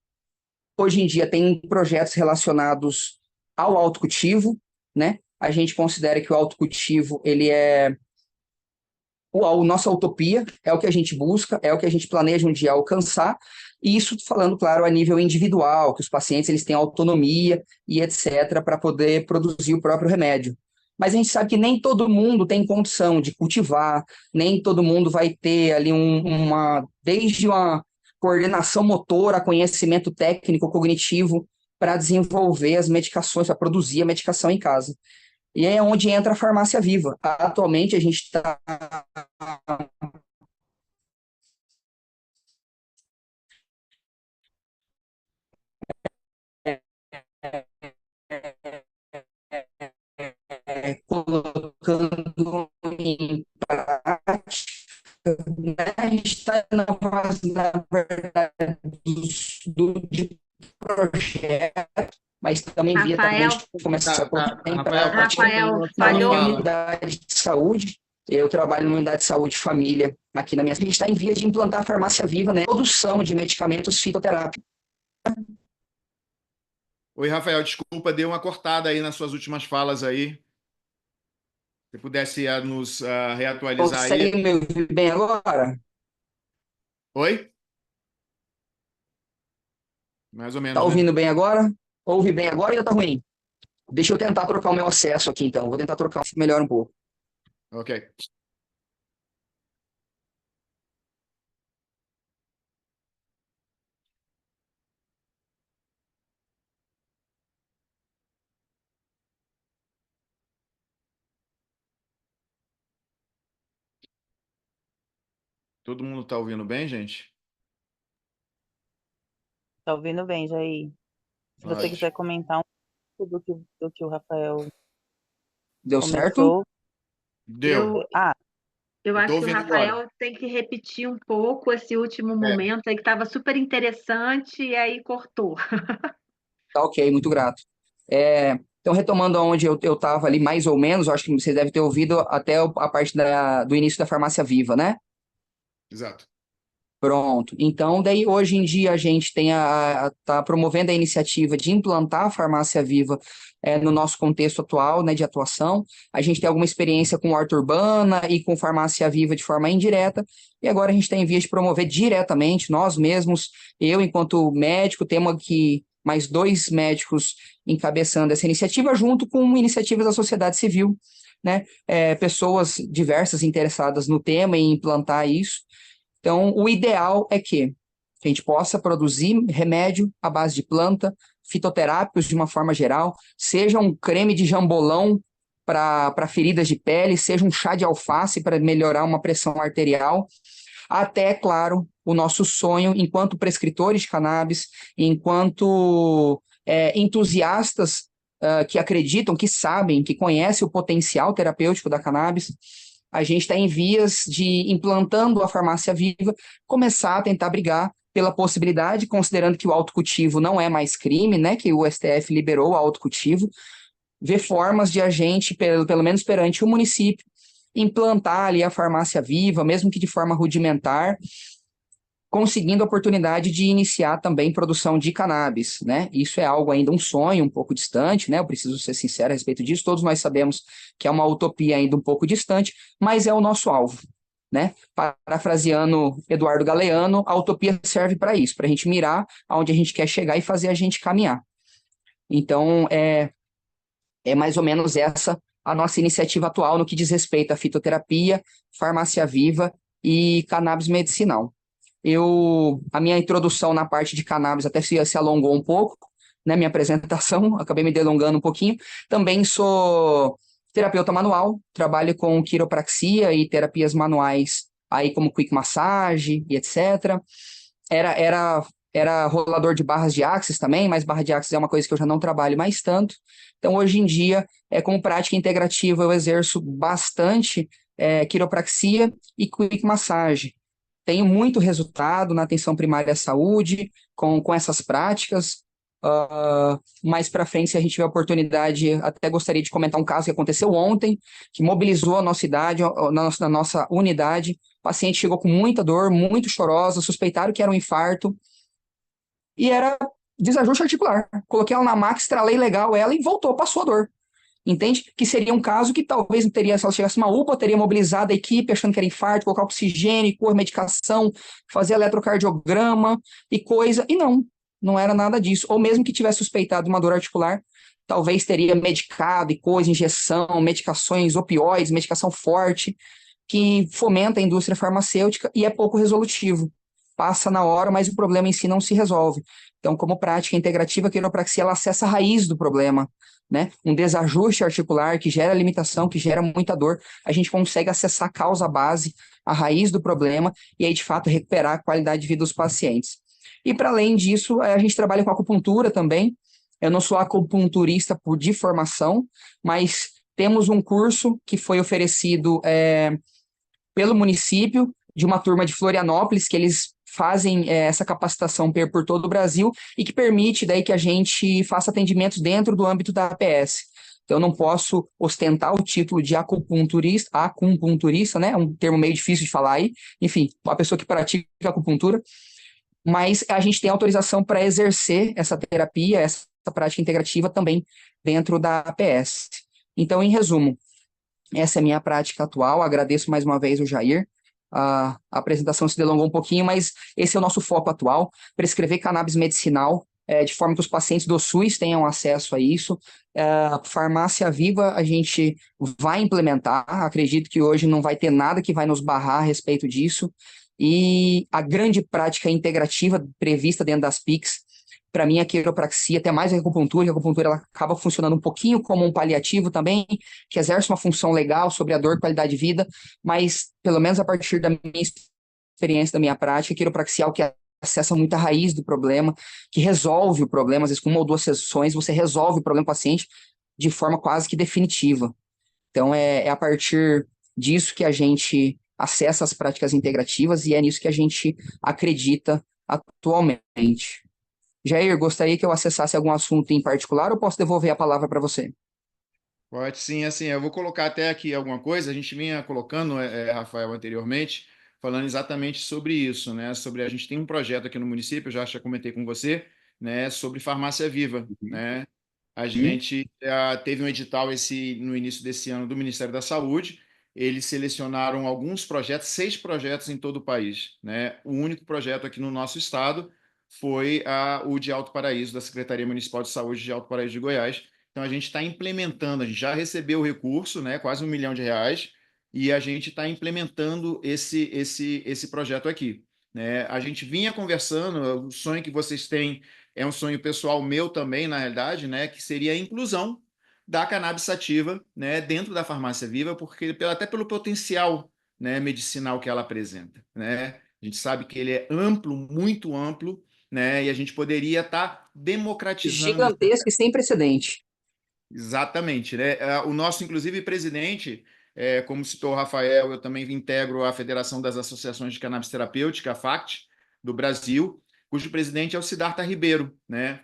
hoje em dia, tem projetos relacionados ao autocultivo, né? A gente considera que o autocultivo, ele é a nossa utopia, é o que a gente busca, é o que a gente planeja um dia alcançar, e isso falando, claro, a nível individual, que os pacientes eles têm autonomia e etc., para poder produzir o próprio remédio. Mas a gente sabe que nem todo mundo tem condição de cultivar, nem todo mundo vai ter ali desde uma coordenação motora, conhecimento técnico, cognitivo, para desenvolver as medicações, para produzir a medicação em casa. E é onde entra a farmácia viva. Atualmente a gente está colocando em prática, né? A gente está na fase, na verdade, de projeto, mas também via também Rafael, começar a colocar em Rafael, prática Rafael, continua na minha falhou. unidade de saúde. Eu trabalho numa unidade de saúde família aqui na minha cidade. A gente está em via de implantar a farmácia viva, né? Produção de medicamentos fitoterápicos. Oi, Rafael, desculpa, deu uma cortada aí nas suas últimas falas aí. Se pudesse nos reatualizar aí. Consegue me ouvir bem agora? Oi? Mais ou Tá menos, né? ouvindo bem agora? Ouve bem agora ou ainda tá ruim? Deixa eu tentar trocar o meu acesso aqui, então. Vou tentar trocar, melhor um pouco. Ok. Todo mundo está ouvindo bem, gente? Tá ouvindo bem, Jair? Se você Ótimo. quiser comentar um pouco do que o Rafael Deu certo? começou. Deu. Eu Eu acho tô que o ouvindo Rafael agora. tem que repetir um pouco esse último momento aí que estava super interessante e aí cortou. Tá ok, muito grato. Então, retomando onde eu estava ali, mais ou menos, eu acho que você deve ter ouvido até a parte do início da farmácia viva, né? Exato. Pronto. Então, daí hoje em dia a gente tá promovendo a iniciativa de implantar a farmácia viva no nosso contexto atual, né, de atuação. A gente tem alguma experiência com horta urbana e com farmácia viva de forma indireta, e agora a gente está em vias de promover diretamente, nós mesmos, eu enquanto médico, temos aqui mais 2 médicos encabeçando essa iniciativa, junto com iniciativas da sociedade civil, né, pessoas diversas interessadas no tema e em implantar isso. Então, o ideal é que a gente possa produzir remédio à base de planta, fitoterápicos de uma forma geral, seja um creme de jambolão para feridas de pele, seja um chá de alface para melhorar uma pressão arterial, até, claro, o nosso sonho enquanto prescritores de cannabis, enquanto entusiastas que acreditam, que sabem, que conhecem o potencial terapêutico da cannabis. A gente está em vias de, implantando a farmácia viva, começar a tentar brigar pela possibilidade, considerando que o autocultivo não é mais crime, né, que o STF liberou o autocultivo, ver formas de a gente, pelo menos perante o município, implantar ali a farmácia viva, mesmo que de forma rudimentar, conseguindo a oportunidade de iniciar também produção de cannabis, né? Isso é algo ainda um sonho um pouco distante, né? Eu preciso ser sincero a respeito disso. Todos nós sabemos que é uma utopia ainda um pouco distante, mas é o nosso alvo, né? Parafraseando Eduardo Galeano, a utopia serve para isso, para a gente mirar aonde a gente quer chegar e fazer a gente caminhar. Então, é mais ou menos essa a nossa iniciativa atual no que diz respeito à fitoterapia, farmácia viva e cannabis medicinal. A minha introdução na parte de cannabis até se alongou um pouco, né? Minha apresentação, acabei me delongando um pouquinho. Também sou terapeuta manual, trabalho com quiropraxia e terapias manuais, aí como quick massage e etc. Era rolador de barras de axis também, mas barra de axis é uma coisa que eu já não trabalho mais tanto. Então, hoje em dia, como prática integrativa, eu exerço bastante quiropraxia e quick massage. Tenho muito resultado na atenção primária à saúde com essas práticas. Mais para frente, se a gente tiver oportunidade, até gostaria de comentar um caso que aconteceu ontem, que mobilizou a nossa nossa unidade. O paciente chegou com muita dor, muito chorosa, suspeitaram que era um infarto, e era desajuste articular. Coloquei ela na maca, estralei legal ela e voltou, passou a dor. Entende? Que seria um caso que talvez não teria, se ela chegasse uma UPA, teria mobilizado a equipe achando que era infarto, colocar oxigênio, pôr medicação, fazer eletrocardiograma e coisa, e não era nada disso. Ou mesmo que tivesse suspeitado uma dor articular, talvez teria medicado e coisa, injeção, medicações opioides, medicação forte, que fomenta a indústria farmacêutica e é pouco resolutivo. Passa na hora, mas o problema em si não se resolve. Então, como prática integrativa, a quiropraxia ela acessa a raiz do problema, né? Um desajuste articular que gera limitação, que gera muita dor, a gente consegue acessar a causa base, a raiz do problema, e aí, de fato, recuperar a qualidade de vida dos pacientes. E, para além disso, a gente trabalha com acupuntura também. Eu não sou acupunturista de formação, mas temos um curso que foi oferecido pelo município, de uma turma de Florianópolis, que eles fazem essa capacitação por todo o Brasil e que permite daí que a gente faça atendimentos dentro do âmbito da APS. Então, eu não posso ostentar o título de acupunturista, né? É um termo meio difícil de falar aí. Enfim, uma pessoa que pratica acupuntura. Mas a gente tem autorização para exercer essa terapia, essa prática integrativa também dentro da APS. Então, em resumo, essa é a minha prática atual. Agradeço mais uma vez o Jair. A apresentação se delongou um pouquinho, mas esse é o nosso foco atual, prescrever cannabis medicinal, de forma que os pacientes do SUS tenham acesso a isso. Farmácia viva a gente vai implementar, acredito que hoje não vai ter nada que vai nos barrar a respeito disso, e a grande prática integrativa prevista dentro das PICs, para mim a quiropraxia, até mais a acupuntura ela acaba funcionando um pouquinho como um paliativo também, que exerce uma função legal sobre a dor e qualidade de vida, mas pelo menos a partir da minha experiência, da minha prática, a quiropraxia é o que acessa muito a raiz do problema, que resolve o problema, às vezes com uma ou duas sessões você resolve o problema do paciente de forma quase que definitiva. Então é a partir disso que a gente acessa as práticas integrativas e é nisso que a gente acredita atualmente. Jair, gostaria que eu acessasse algum assunto em particular ou posso devolver a palavra para você? Pode sim, assim, eu vou colocar até aqui alguma coisa, a gente vinha colocando, Rafael, anteriormente, falando exatamente sobre isso, né? Sobre a gente tem um projeto aqui no município, eu já comentei com você, né? Sobre farmácia viva, né? A gente teve um edital no início desse ano do Ministério da Saúde, eles selecionaram alguns projetos, 6 projetos em todo o país, né? O único projeto aqui no nosso estado foi o de Alto Paraíso, da Secretaria Municipal de Saúde de Alto Paraíso de Goiás. Então, a gente está implementando, a gente já recebeu o recurso, né, quase R$ 1 milhão, e a gente está implementando esse projeto aqui, né? A gente vinha conversando, o sonho que vocês têm é um sonho pessoal meu também, na realidade, né, que seria a inclusão, da cannabis sativa, né, dentro da farmácia viva, porque até pelo potencial, né, medicinal que ela apresenta, né? A gente sabe que ele é amplo, muito amplo, né? E a gente poderia estar democratizando. Gigantesco e sem precedente. Exatamente, né? O nosso, inclusive, presidente, como citou o Rafael, eu também integro a Federação das Associações de Cannabis Terapêutica, a FACT, do Brasil, cujo presidente é o Siddhartha Ribeiro, né?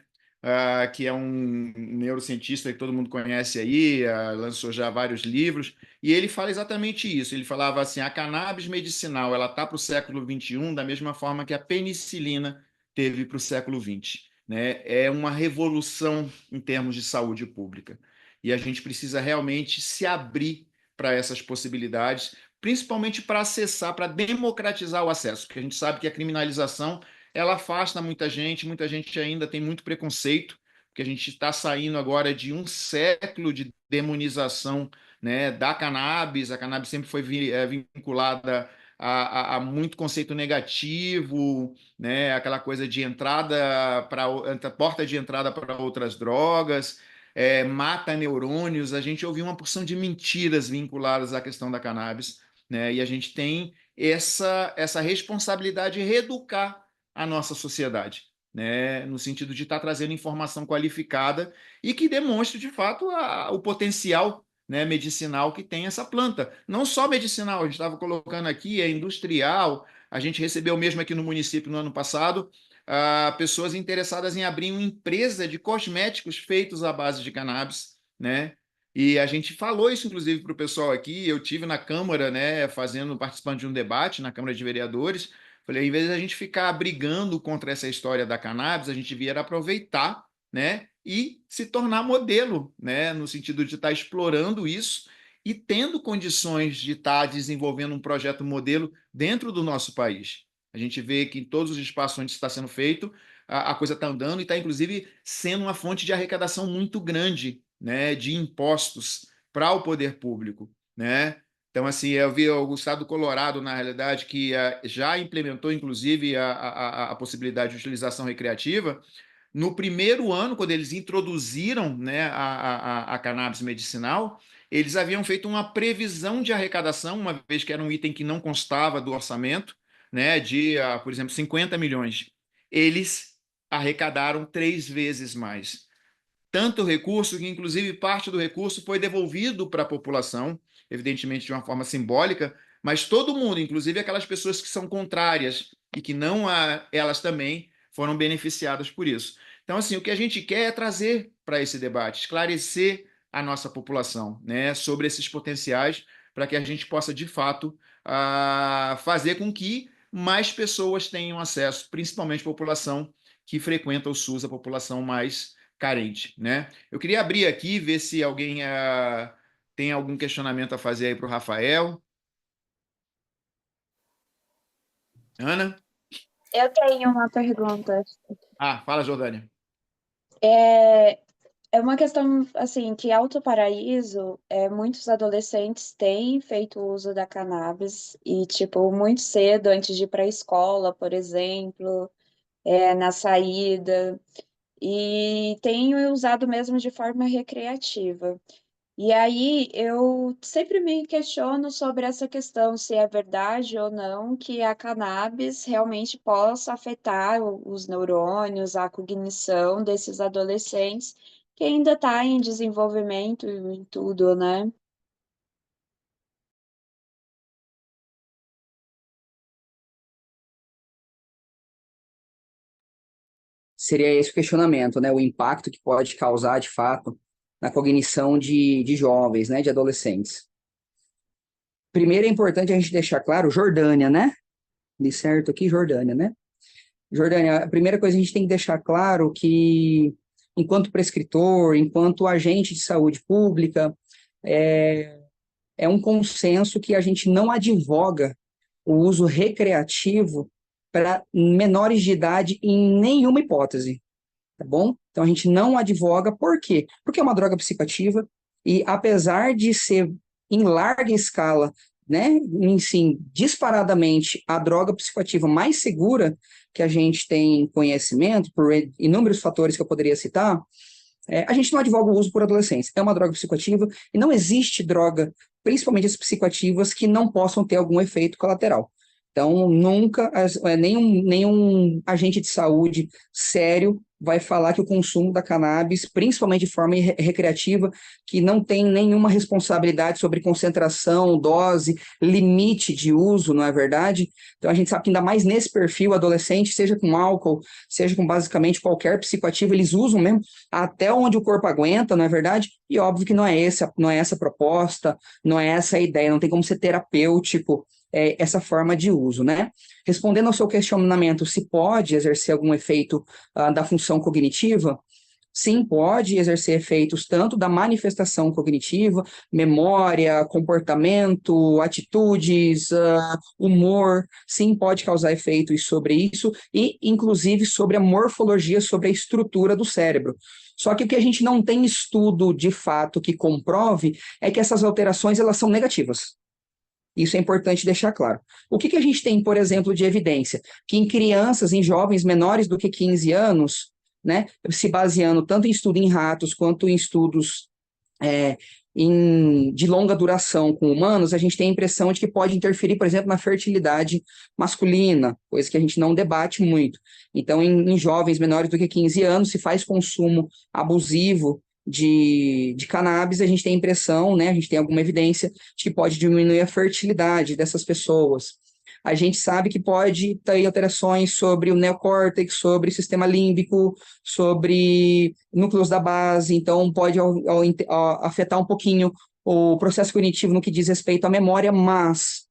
Que é um neurocientista que todo mundo conhece aí, lançou já vários livros, e ele fala exatamente isso. Ele falava assim: a cannabis medicinal ela está para o século XXI da mesma forma que a penicilina teve para o século XX. Né? É uma revolução em termos de saúde pública. E a gente precisa realmente se abrir para essas possibilidades, principalmente para acessar, para democratizar o acesso, porque a gente sabe que a criminalização ela afasta muita gente ainda tem muito preconceito, porque a gente está saindo agora de um século de demonização, né, da cannabis. A cannabis sempre foi vinculada a muito conceito negativo, né, aquela coisa de entrada para porta de entrada para outras drogas, mata neurônios. A gente ouviu uma porção de mentiras vinculadas à questão da cannabis, né, e a gente tem essa responsabilidade de reeducar a nossa sociedade, né, no sentido de estar trazendo informação qualificada e que demonstre de fato o potencial, né, medicinal que tem essa planta. Não só medicinal, a gente estava colocando aqui, é industrial. A gente recebeu mesmo aqui no município no ano passado pessoas interessadas em abrir uma empresa de cosméticos feitos à base de cannabis, né? E a gente falou isso, inclusive, para o pessoal aqui. Eu tive na Câmara, né, participando de um debate na Câmara de Vereadores. Falei, em vez de a gente ficar brigando contra essa história da cannabis, a gente devia aproveitar, né, e se tornar modelo, né, no sentido de estar explorando isso e tendo condições de estar desenvolvendo um projeto modelo dentro do nosso país. A gente vê que em todos os espaços onde está sendo feito, a coisa está andando e está, inclusive, sendo uma fonte de arrecadação muito grande, né, de impostos para o poder público, né? Então, assim, eu vi o estado do Colorado, na realidade, que já implementou, inclusive, a possibilidade de utilização recreativa. No primeiro ano, quando eles introduziram, né, a cannabis medicinal, eles haviam feito uma previsão de arrecadação, uma vez que era um item que não constava do orçamento, né, de, por exemplo, 50 milhões. Eles arrecadaram 3 vezes mais. Tanto recurso que, inclusive, parte do recurso foi devolvido para a população, evidentemente de uma forma simbólica, mas todo mundo, inclusive aquelas pessoas que são contrárias e que não elas também foram beneficiadas por isso. Então, assim, o que a gente quer é trazer para esse debate, esclarecer a nossa população, né, sobre esses potenciais, para que a gente possa, de fato, fazer com que mais pessoas tenham acesso, principalmente a população que frequenta o SUS, a população mais carente, né? Eu queria abrir aqui, ver se alguém tem algum questionamento a fazer aí para o Rafael. Ana? Eu tenho uma pergunta. Fala, Jordânia. É, é uma questão, assim, que Alto Paraíso, muitos adolescentes têm feito uso da cannabis e, tipo, muito cedo, antes de ir para a escola, por exemplo, na saída, e têm usado mesmo de forma recreativa. E aí eu sempre me questiono sobre essa questão, se é verdade ou não que a cannabis realmente possa afetar os neurônios, a cognição desses adolescentes que ainda está em desenvolvimento e tudo, né? Seria esse o questionamento, né? O impacto que pode causar, de fato, na cognição de jovens, né? De adolescentes. Primeiro é importante a gente deixar claro, Jordânia, né? De certo aqui, Jordânia, né? Jordânia, a primeira coisa a gente tem que deixar claro que, enquanto prescritor, enquanto agente de saúde pública, é um consenso que a gente não advoga o uso recreativo para menores de idade em nenhuma hipótese, tá bom? Então a gente não advoga, por quê? Porque é uma droga psicoativa e apesar de ser em larga escala, né, em sim, disparadamente a droga psicoativa mais segura que a gente tem conhecimento, por inúmeros fatores que eu poderia citar, A gente não advoga o uso por adolescentes, é uma droga psicoativa e não existe droga, principalmente as psicoativas, que não possam ter algum efeito colateral. Então, nunca, nenhum agente de saúde sério vai falar que o consumo da cannabis, principalmente de forma recreativa, que não tem nenhuma responsabilidade sobre concentração, dose, limite de uso, não é verdade? Então, a gente sabe que ainda mais nesse perfil adolescente, seja com álcool, seja com basicamente qualquer psicoativo, eles usam mesmo até onde o corpo aguenta, não é verdade? E óbvio que não é essa a proposta, não é essa a ideia, não tem como ser terapêutico essa forma de uso, né? Respondendo ao seu questionamento, se pode exercer algum efeito da função cognitiva, sim, pode exercer efeitos tanto da manifestação cognitiva, memória, comportamento, atitudes, humor, sim, pode causar efeitos sobre isso e, inclusive, sobre a morfologia, sobre a estrutura do cérebro. Só que o que a gente não tem estudo de fato que comprove é que essas alterações elas são negativas. Isso é importante deixar claro. O que a gente tem, por exemplo, de evidência? Que em crianças, em jovens menores do que 15 anos, né, se baseando tanto em estudo em ratos quanto em estudos de longa duração com humanos, a gente tem a impressão de que pode interferir, por exemplo, na fertilidade masculina, coisa que a gente não debate muito. Então, em jovens menores do que 15 anos, se faz consumo abusivo de cannabis, a gente tem a impressão, né, a gente tem alguma evidência de que pode diminuir a fertilidade dessas pessoas. A gente sabe que pode ter alterações sobre o neocórtex, sobre o sistema límbico, sobre núcleos da base, então pode afetar um pouquinho o processo cognitivo no que diz respeito à memória, mas,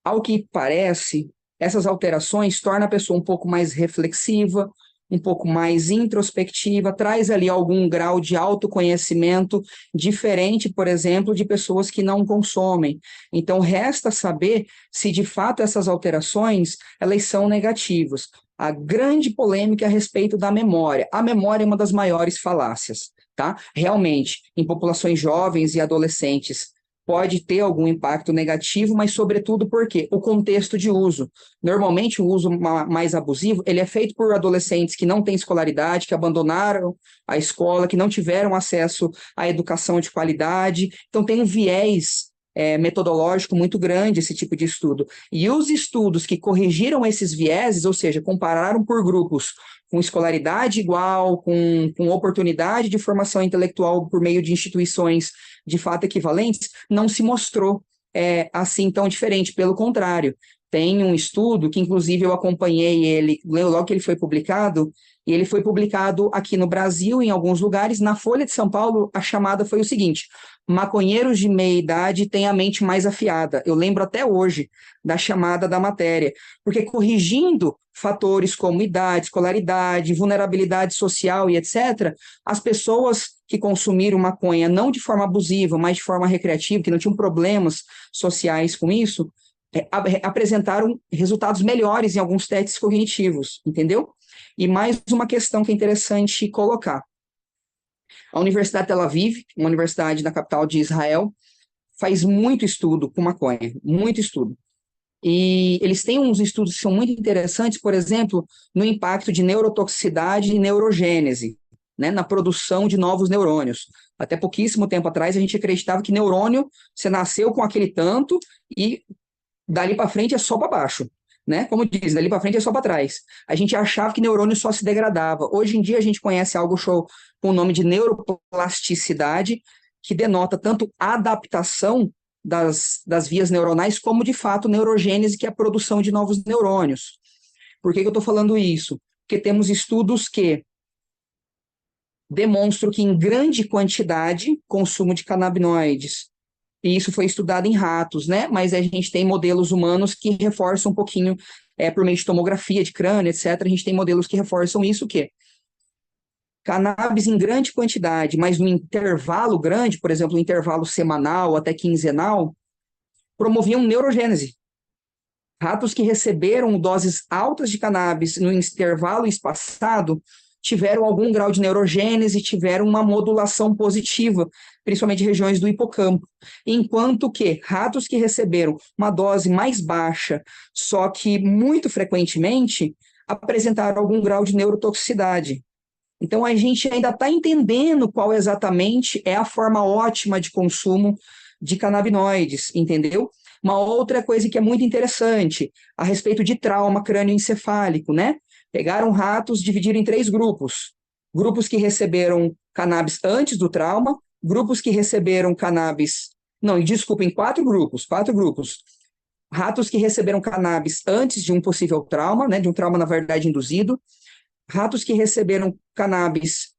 ao que parece, essas alterações tornam a pessoa um pouco mais reflexiva, um pouco mais introspectiva, traz ali algum grau de autoconhecimento diferente, por exemplo, de pessoas que não consomem. Então, resta saber se, de fato, essas alterações, elas são negativas. A grande polêmica é a respeito da memória. A memória é uma das maiores falácias, tá? Realmente, em populações jovens e adolescentes, pode ter algum impacto negativo, mas sobretudo porque o contexto de uso. Normalmente o uso mais abusivo, ele é feito por adolescentes que não têm escolaridade, que abandonaram a escola, que não tiveram acesso à educação de qualidade, então tem um viés metodológico muito grande esse tipo de estudo. E os estudos que corrigiram esses vieses, ou seja, compararam por grupos com escolaridade igual, com oportunidade de formação intelectual por meio de instituições de fato equivalentes, não se mostrou assim tão diferente, pelo contrário. Tem um estudo que, inclusive, eu acompanhei ele logo que ele foi publicado, e ele foi publicado aqui no Brasil, em alguns lugares. Na Folha de São Paulo, a chamada foi o seguinte: maconheiros de meia idade têm a mente mais afiada. Eu lembro até hoje da chamada da matéria, porque corrigindo fatores como idade, escolaridade, vulnerabilidade social e etc., as pessoas que consumiram maconha não de forma abusiva, mas de forma recreativa, que não tinham problemas sociais com isso, apresentaram resultados melhores em alguns testes cognitivos, entendeu? E mais uma questão que é interessante colocar. A Universidade de Tel Aviv, uma universidade na capital de Israel, faz muito estudo com maconha, muito estudo. E eles têm uns estudos que são muito interessantes, por exemplo, no impacto de neurotoxicidade e neurogênese, né, na produção de novos neurônios. Até pouquíssimo tempo atrás, a gente acreditava que neurônio, você nasceu com aquele tanto e dali para frente é só para baixo, né? Como diz, dali para frente é só para trás. A gente achava que neurônio só se degradava. Hoje em dia a gente conhece algo com o nome de neuroplasticidade, que denota tanto adaptação das vias neuronais, como de fato neurogênese, que é a produção de novos neurônios. Por que eu estou falando isso? Porque temos estudos que demonstram que em grande quantidade, consumo de canabinoides, e isso foi estudado em ratos, né? Mas a gente tem modelos humanos que reforçam um pouquinho, por meio de tomografia de crânio, etc., a gente tem modelos que reforçam isso, o quê? Cannabis em grande quantidade, mas no intervalo grande, por exemplo, no intervalo semanal até quinzenal, promoviam neurogênese. Ratos que receberam doses altas de cannabis no intervalo espaçado tiveram algum grau de neurogênese, tiveram uma modulação positiva, principalmente regiões do hipocampo. Enquanto que ratos que receberam uma dose mais baixa, só que muito frequentemente, apresentaram algum grau de neurotoxicidade. Então, a gente ainda está entendendo qual exatamente é a forma ótima de consumo de canabinoides, entendeu? Uma outra coisa que é muito interessante, a respeito de trauma crânioencefálico, né? Pegaram ratos, dividiram em 3 grupos. Grupos que receberam cannabis antes do trauma, grupos que receberam cannabis... Não, desculpem, 4 grupos, 4 grupos. Ratos que receberam cannabis antes de um possível trauma, né? De um trauma, na verdade, induzido. Ratos que receberam cannabis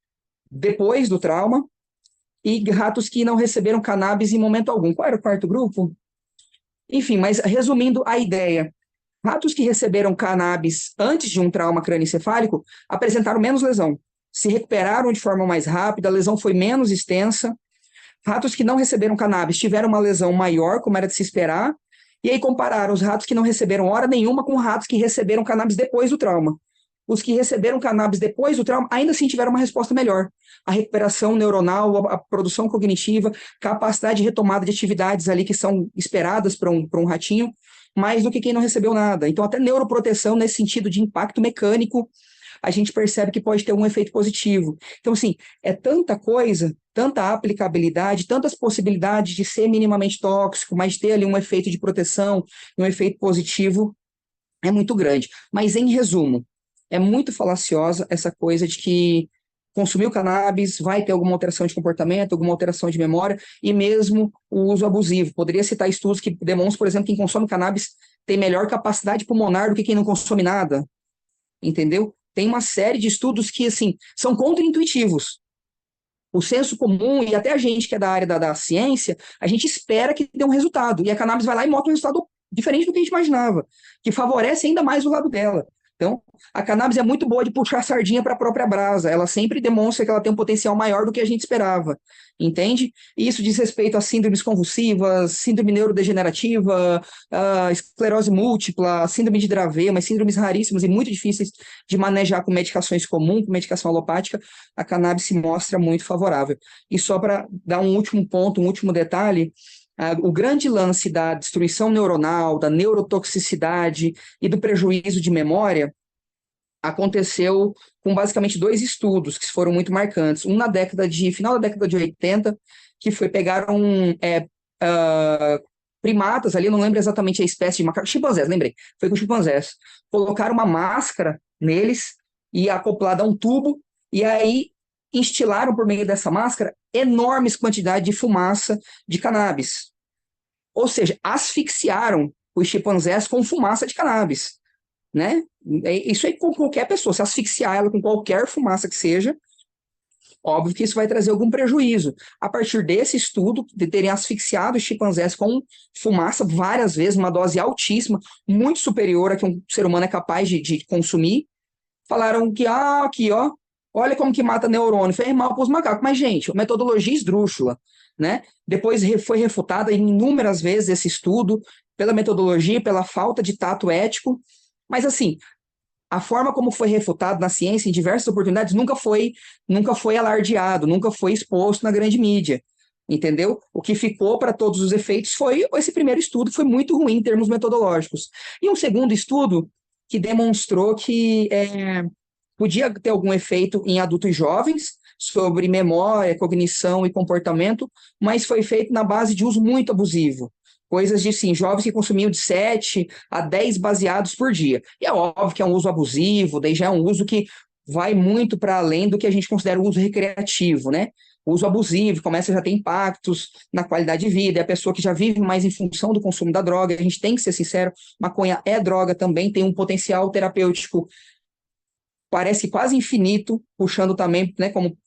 depois do trauma e ratos que não receberam cannabis em momento algum. Qual era o 4º grupo? Enfim, mas resumindo a ideia, ratos que receberam cannabis antes de um trauma crânioencefálico apresentaram menos lesão, se recuperaram de forma mais rápida, a lesão foi menos extensa. Ratos que não receberam cannabis tiveram uma lesão maior, como era de se esperar, e aí compararam os ratos que não receberam hora nenhuma com ratos que receberam cannabis depois do trauma. Os que receberam cannabis depois do trauma ainda assim tiveram uma resposta melhor. A recuperação neuronal, a produção cognitiva, capacidade de retomada de atividades ali que são esperadas para um ratinho, mais do que quem não recebeu nada. Então, até neuroproteção nesse sentido de impacto mecânico, a gente percebe que pode ter um efeito positivo. Então, assim, é tanta coisa, tanta aplicabilidade, tantas possibilidades de ser minimamente tóxico, mas ter ali um efeito de proteção, um efeito positivo, é muito grande. Mas, em resumo, é muito falaciosa essa coisa de que consumiu cannabis vai ter alguma alteração de comportamento, alguma alteração de memória, e mesmo o uso abusivo. Poderia citar estudos que demonstram, por exemplo, que quem consome cannabis tem melhor capacidade pulmonar do que quem não consome nada, entendeu? Tem uma série de estudos que, assim, são contraintuitivos. O senso comum, e até a gente que é da área da ciência, a gente espera que dê um resultado, e a cannabis vai lá e mostra um resultado diferente do que a gente imaginava, que favorece ainda mais o lado dela. Então, a cannabis é muito boa de puxar a sardinha para a própria brasa, ela sempre demonstra que ela tem um potencial maior do que a gente esperava, entende? E isso diz respeito a síndromes convulsivas, síndrome neurodegenerativa, esclerose múltipla, síndrome de Dravet, mas síndromes raríssimas e muito difíceis de manejar com medicações comuns, com medicação alopática, a cannabis se mostra muito favorável. E só para dar um último ponto, um último detalhe, o grande lance da destruição neuronal, da neurotoxicidade e do prejuízo de memória aconteceu com basicamente 2 estudos que foram muito marcantes. Um na final da década de 80, que pegaram primatas ali, eu não lembro exatamente a espécie de macaco, chimpanzés, lembrei, foi com chimpanzés. Colocaram uma máscara neles e acoplada a um tubo, e aí instilaram por meio dessa máscara enormes quantidades de fumaça de cannabis. Ou seja, asfixiaram os chimpanzés com fumaça de cannabis, né? Isso aí com qualquer pessoa, se asfixiar ela com qualquer fumaça que seja, óbvio que isso vai trazer algum prejuízo. A partir desse estudo, de terem asfixiado os chimpanzés com fumaça várias vezes, uma dose altíssima, muito superior a que um ser humano é capaz de consumir, falaram que, aqui, ó, olha como que mata neurônio, fez mal para os macacos. Mas, gente, metodologia esdrúxula, né? Depois foi refutada inúmeras vezes esse estudo, pela metodologia, pela falta de tato ético. Mas, assim, a forma como foi refutado na ciência em diversas oportunidades nunca foi alardeado, nunca foi exposto na grande mídia, entendeu? O que ficou para todos os efeitos foi esse primeiro estudo, que foi muito ruim em termos metodológicos. E um segundo estudo que demonstrou que podia ter algum efeito em adultos jovens sobre memória, cognição e comportamento, mas foi feito na base de uso muito abusivo. Coisas de, sim, jovens que consumiam de 7 a 10 baseados por dia. E é óbvio que é um uso abusivo, daí já é um uso que vai muito para além do que a gente considera o uso recreativo, né? O uso abusivo começa a já ter impactos na qualidade de vida, é a pessoa que já vive mais em função do consumo da droga, a gente tem que ser sincero, maconha é droga também, tem um potencial terapêutico, parece quase infinito, puxando também, né, como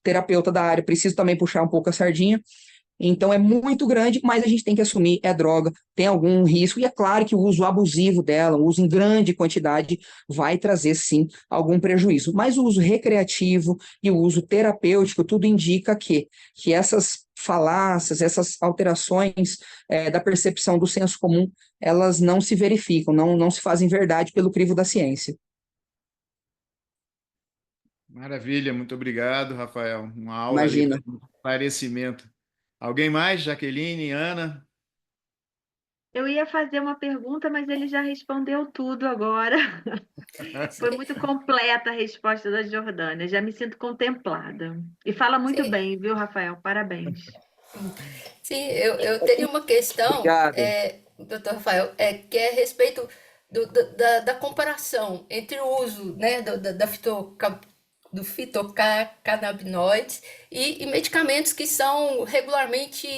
terapeuta da área, preciso também puxar um pouco a sardinha. Então é muito grande, mas a gente tem que assumir, é droga, tem algum risco, e é claro que o uso abusivo dela, o uso em grande quantidade, vai trazer sim algum prejuízo. Mas o uso recreativo e o uso terapêutico, tudo indica que essas falácias, essas alterações da percepção do senso comum, elas não se verificam, não se fazem verdade pelo crivo da ciência. Maravilha, muito obrigado, Rafael. Uma aula ali Imagina. para esclarecimento. Alguém mais? Jaqueline, Ana? Eu ia fazer uma pergunta, mas ele já respondeu tudo agora. Foi muito completa a resposta da Jordânia. Já me sinto contemplada. E fala muito Sim, bem, viu, Rafael? Parabéns. sim, eu teria uma questão, Obrigado. doutor Rafael, que é a respeito da comparação entre o uso, né, do fitocannabinoides e medicamentos que são regularmente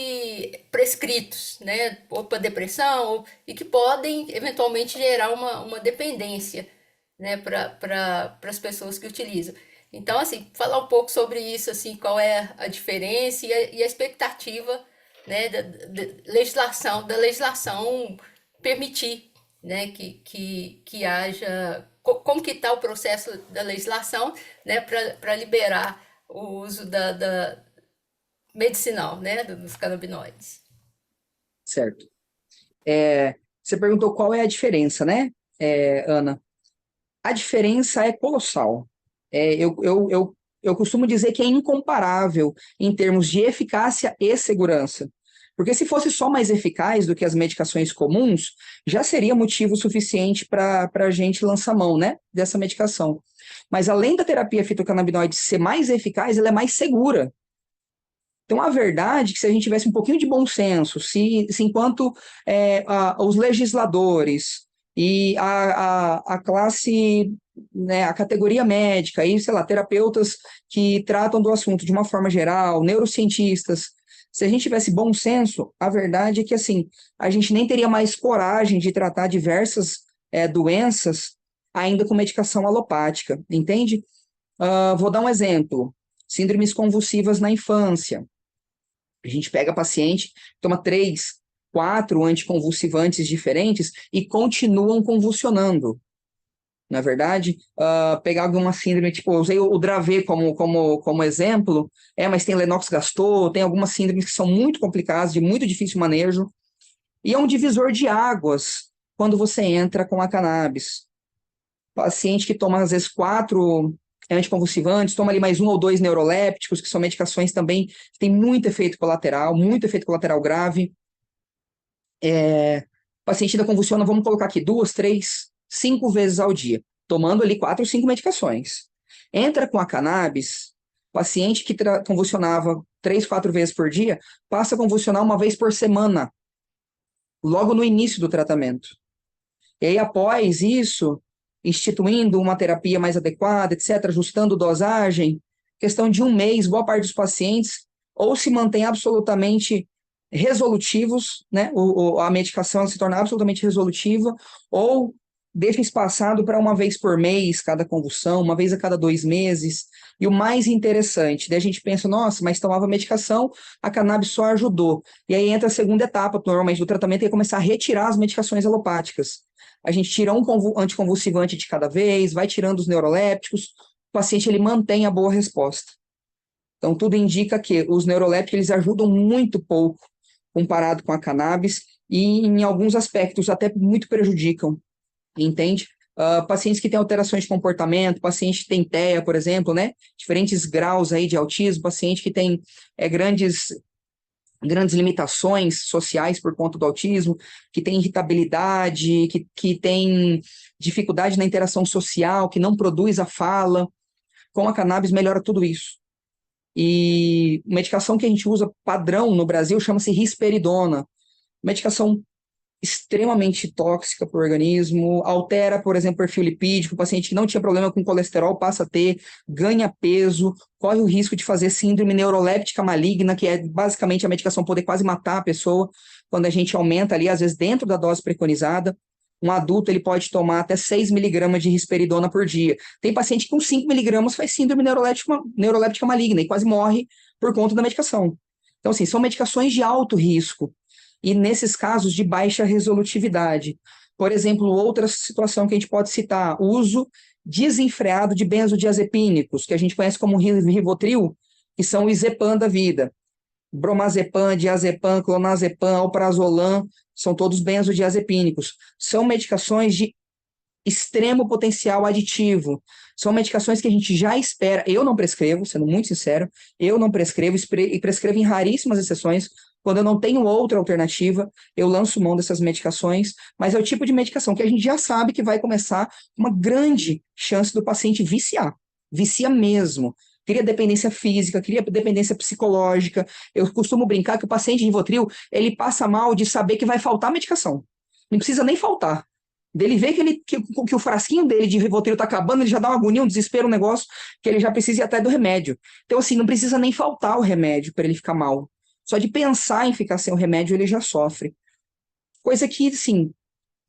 prescritos, né, ou para depressão, e que podem eventualmente gerar uma dependência, né, para as pessoas que utilizam. Então, assim, falar um pouco sobre isso, assim, qual é a diferença e a expectativa, né, da legislação permitir, né, que haja, como que está o processo da legislação, né, para liberar o uso da medicinal, né, dos canabinoides. Certo. Você perguntou qual é a diferença, né, Ana? A diferença é colossal. Eu costumo dizer que é incomparável em termos de eficácia e segurança. Porque se fosse só mais eficaz do que as medicações comuns, já seria motivo suficiente para a gente lançar mão, né, dessa medicação. Mas além da terapia fitocannabinoide ser mais eficaz, ela é mais segura. Então, a verdade é que se a gente tivesse um pouquinho de bom senso, se enquanto os legisladores e a classe, né, a categoria médica, e, sei lá, terapeutas que tratam do assunto de uma forma geral, neurocientistas, se a gente tivesse bom senso, a verdade é que, assim, a gente nem teria mais coragem de tratar diversas doenças ainda com medicação alopática, entende? Vou dar um exemplo. Síndromes convulsivas na infância. A gente pega paciente, toma 3, 4 anticonvulsivantes diferentes e continuam convulsionando. Na verdade, pegar alguma síndrome, tipo, eu usei o Dravet como exemplo, mas tem Lennox-Gastaut, tem algumas síndromes que são muito complicadas, de muito difícil manejo, e é um divisor de águas quando você entra com a cannabis. Paciente que toma, às vezes, 4 anticonvulsivantes, toma ali mais 1 ou 2 neurolépticos, que são medicações também que têm muito efeito colateral grave. Paciente da convulsiona, vamos colocar aqui 2, 3, 5 vezes ao dia, tomando ali 4 ou 5 medicações. Entra com a cannabis, paciente que convulsionava 3, 4 vezes por dia, passa a convulsionar 1 vez por semana, logo no início do tratamento. E aí, após isso, instituindo uma terapia mais adequada, etc., ajustando dosagem, questão de 1 mês, boa parte dos pacientes ou se mantém absolutamente resolutivos, né? A medicação se torna absolutamente resolutiva, ou deixa espaçado para 1 vez por mês cada convulsão, 1 vez a cada 2 meses. E o mais interessante, daí a gente pensa, nossa, mas tomava medicação, a cannabis só ajudou. E aí entra a segunda etapa, normalmente, do tratamento, que é começar a retirar as medicações alopáticas. A gente tira um anticonvulsivante de cada vez, vai tirando os neurolépticos, o paciente ele mantém a boa resposta. Então, tudo indica que os neurolépticos eles ajudam muito pouco comparado com a cannabis e, em alguns aspectos, até muito prejudicam, entende? Pacientes que têm alterações de comportamento, paciente que tem TEA, por exemplo, né? Diferentes graus aí de autismo, paciente que tem grandes limitações sociais por conta do autismo, que tem irritabilidade, que tem dificuldade na interação social, que não produz a fala. Com a cannabis melhora tudo isso. E medicação que a gente usa padrão no Brasil chama-se risperidona. Medicação extremamente tóxica para o organismo, altera, por exemplo, o perfil lipídico, o paciente que não tinha problema com colesterol passa a ter, ganha peso, corre o risco de fazer síndrome neuroléptica maligna, que é basicamente a medicação poder quase matar a pessoa, quando a gente aumenta ali, às vezes dentro da dose preconizada. Um adulto ele pode tomar até 6 miligramas de risperidona por dia. Tem paciente que com 5 miligramas faz síndrome neuroléptica maligna e quase morre por conta da medicação. Então, assim, são medicações de alto risco e, nesses casos, de baixa resolutividade. Por exemplo, outra situação que a gente pode citar, o uso desenfreado de benzodiazepínicos, que a gente conhece como Rivotril, que são o Izepam da vida. Bromazepam, diazepam, clonazepam, alprazolam, são todos benzodiazepínicos. São medicações de extremo potencial aditivo. São medicações que a gente já espera. Eu não prescrevo, sendo muito sincero, eu não prescrevo e prescrevo em raríssimas exceções, Quando eu não tenho outra alternativa, eu lanço mão dessas medicações, mas é o tipo de medicação que a gente já sabe que vai começar uma grande chance do paciente viciar, vicia mesmo. Cria dependência física, cria dependência psicológica. Eu costumo brincar que o paciente de Rivotril, ele passa mal de saber que vai faltar medicação. Não precisa nem faltar. Dele ver que o frasquinho dele de Rivotril está acabando, ele já dá uma agonia, um desespero, um negócio, que ele já precisa ir até do remédio. Então, assim, não precisa nem faltar o remédio para ele ficar mal. Só de pensar em ficar sem o remédio, ele já sofre. Coisa que, assim,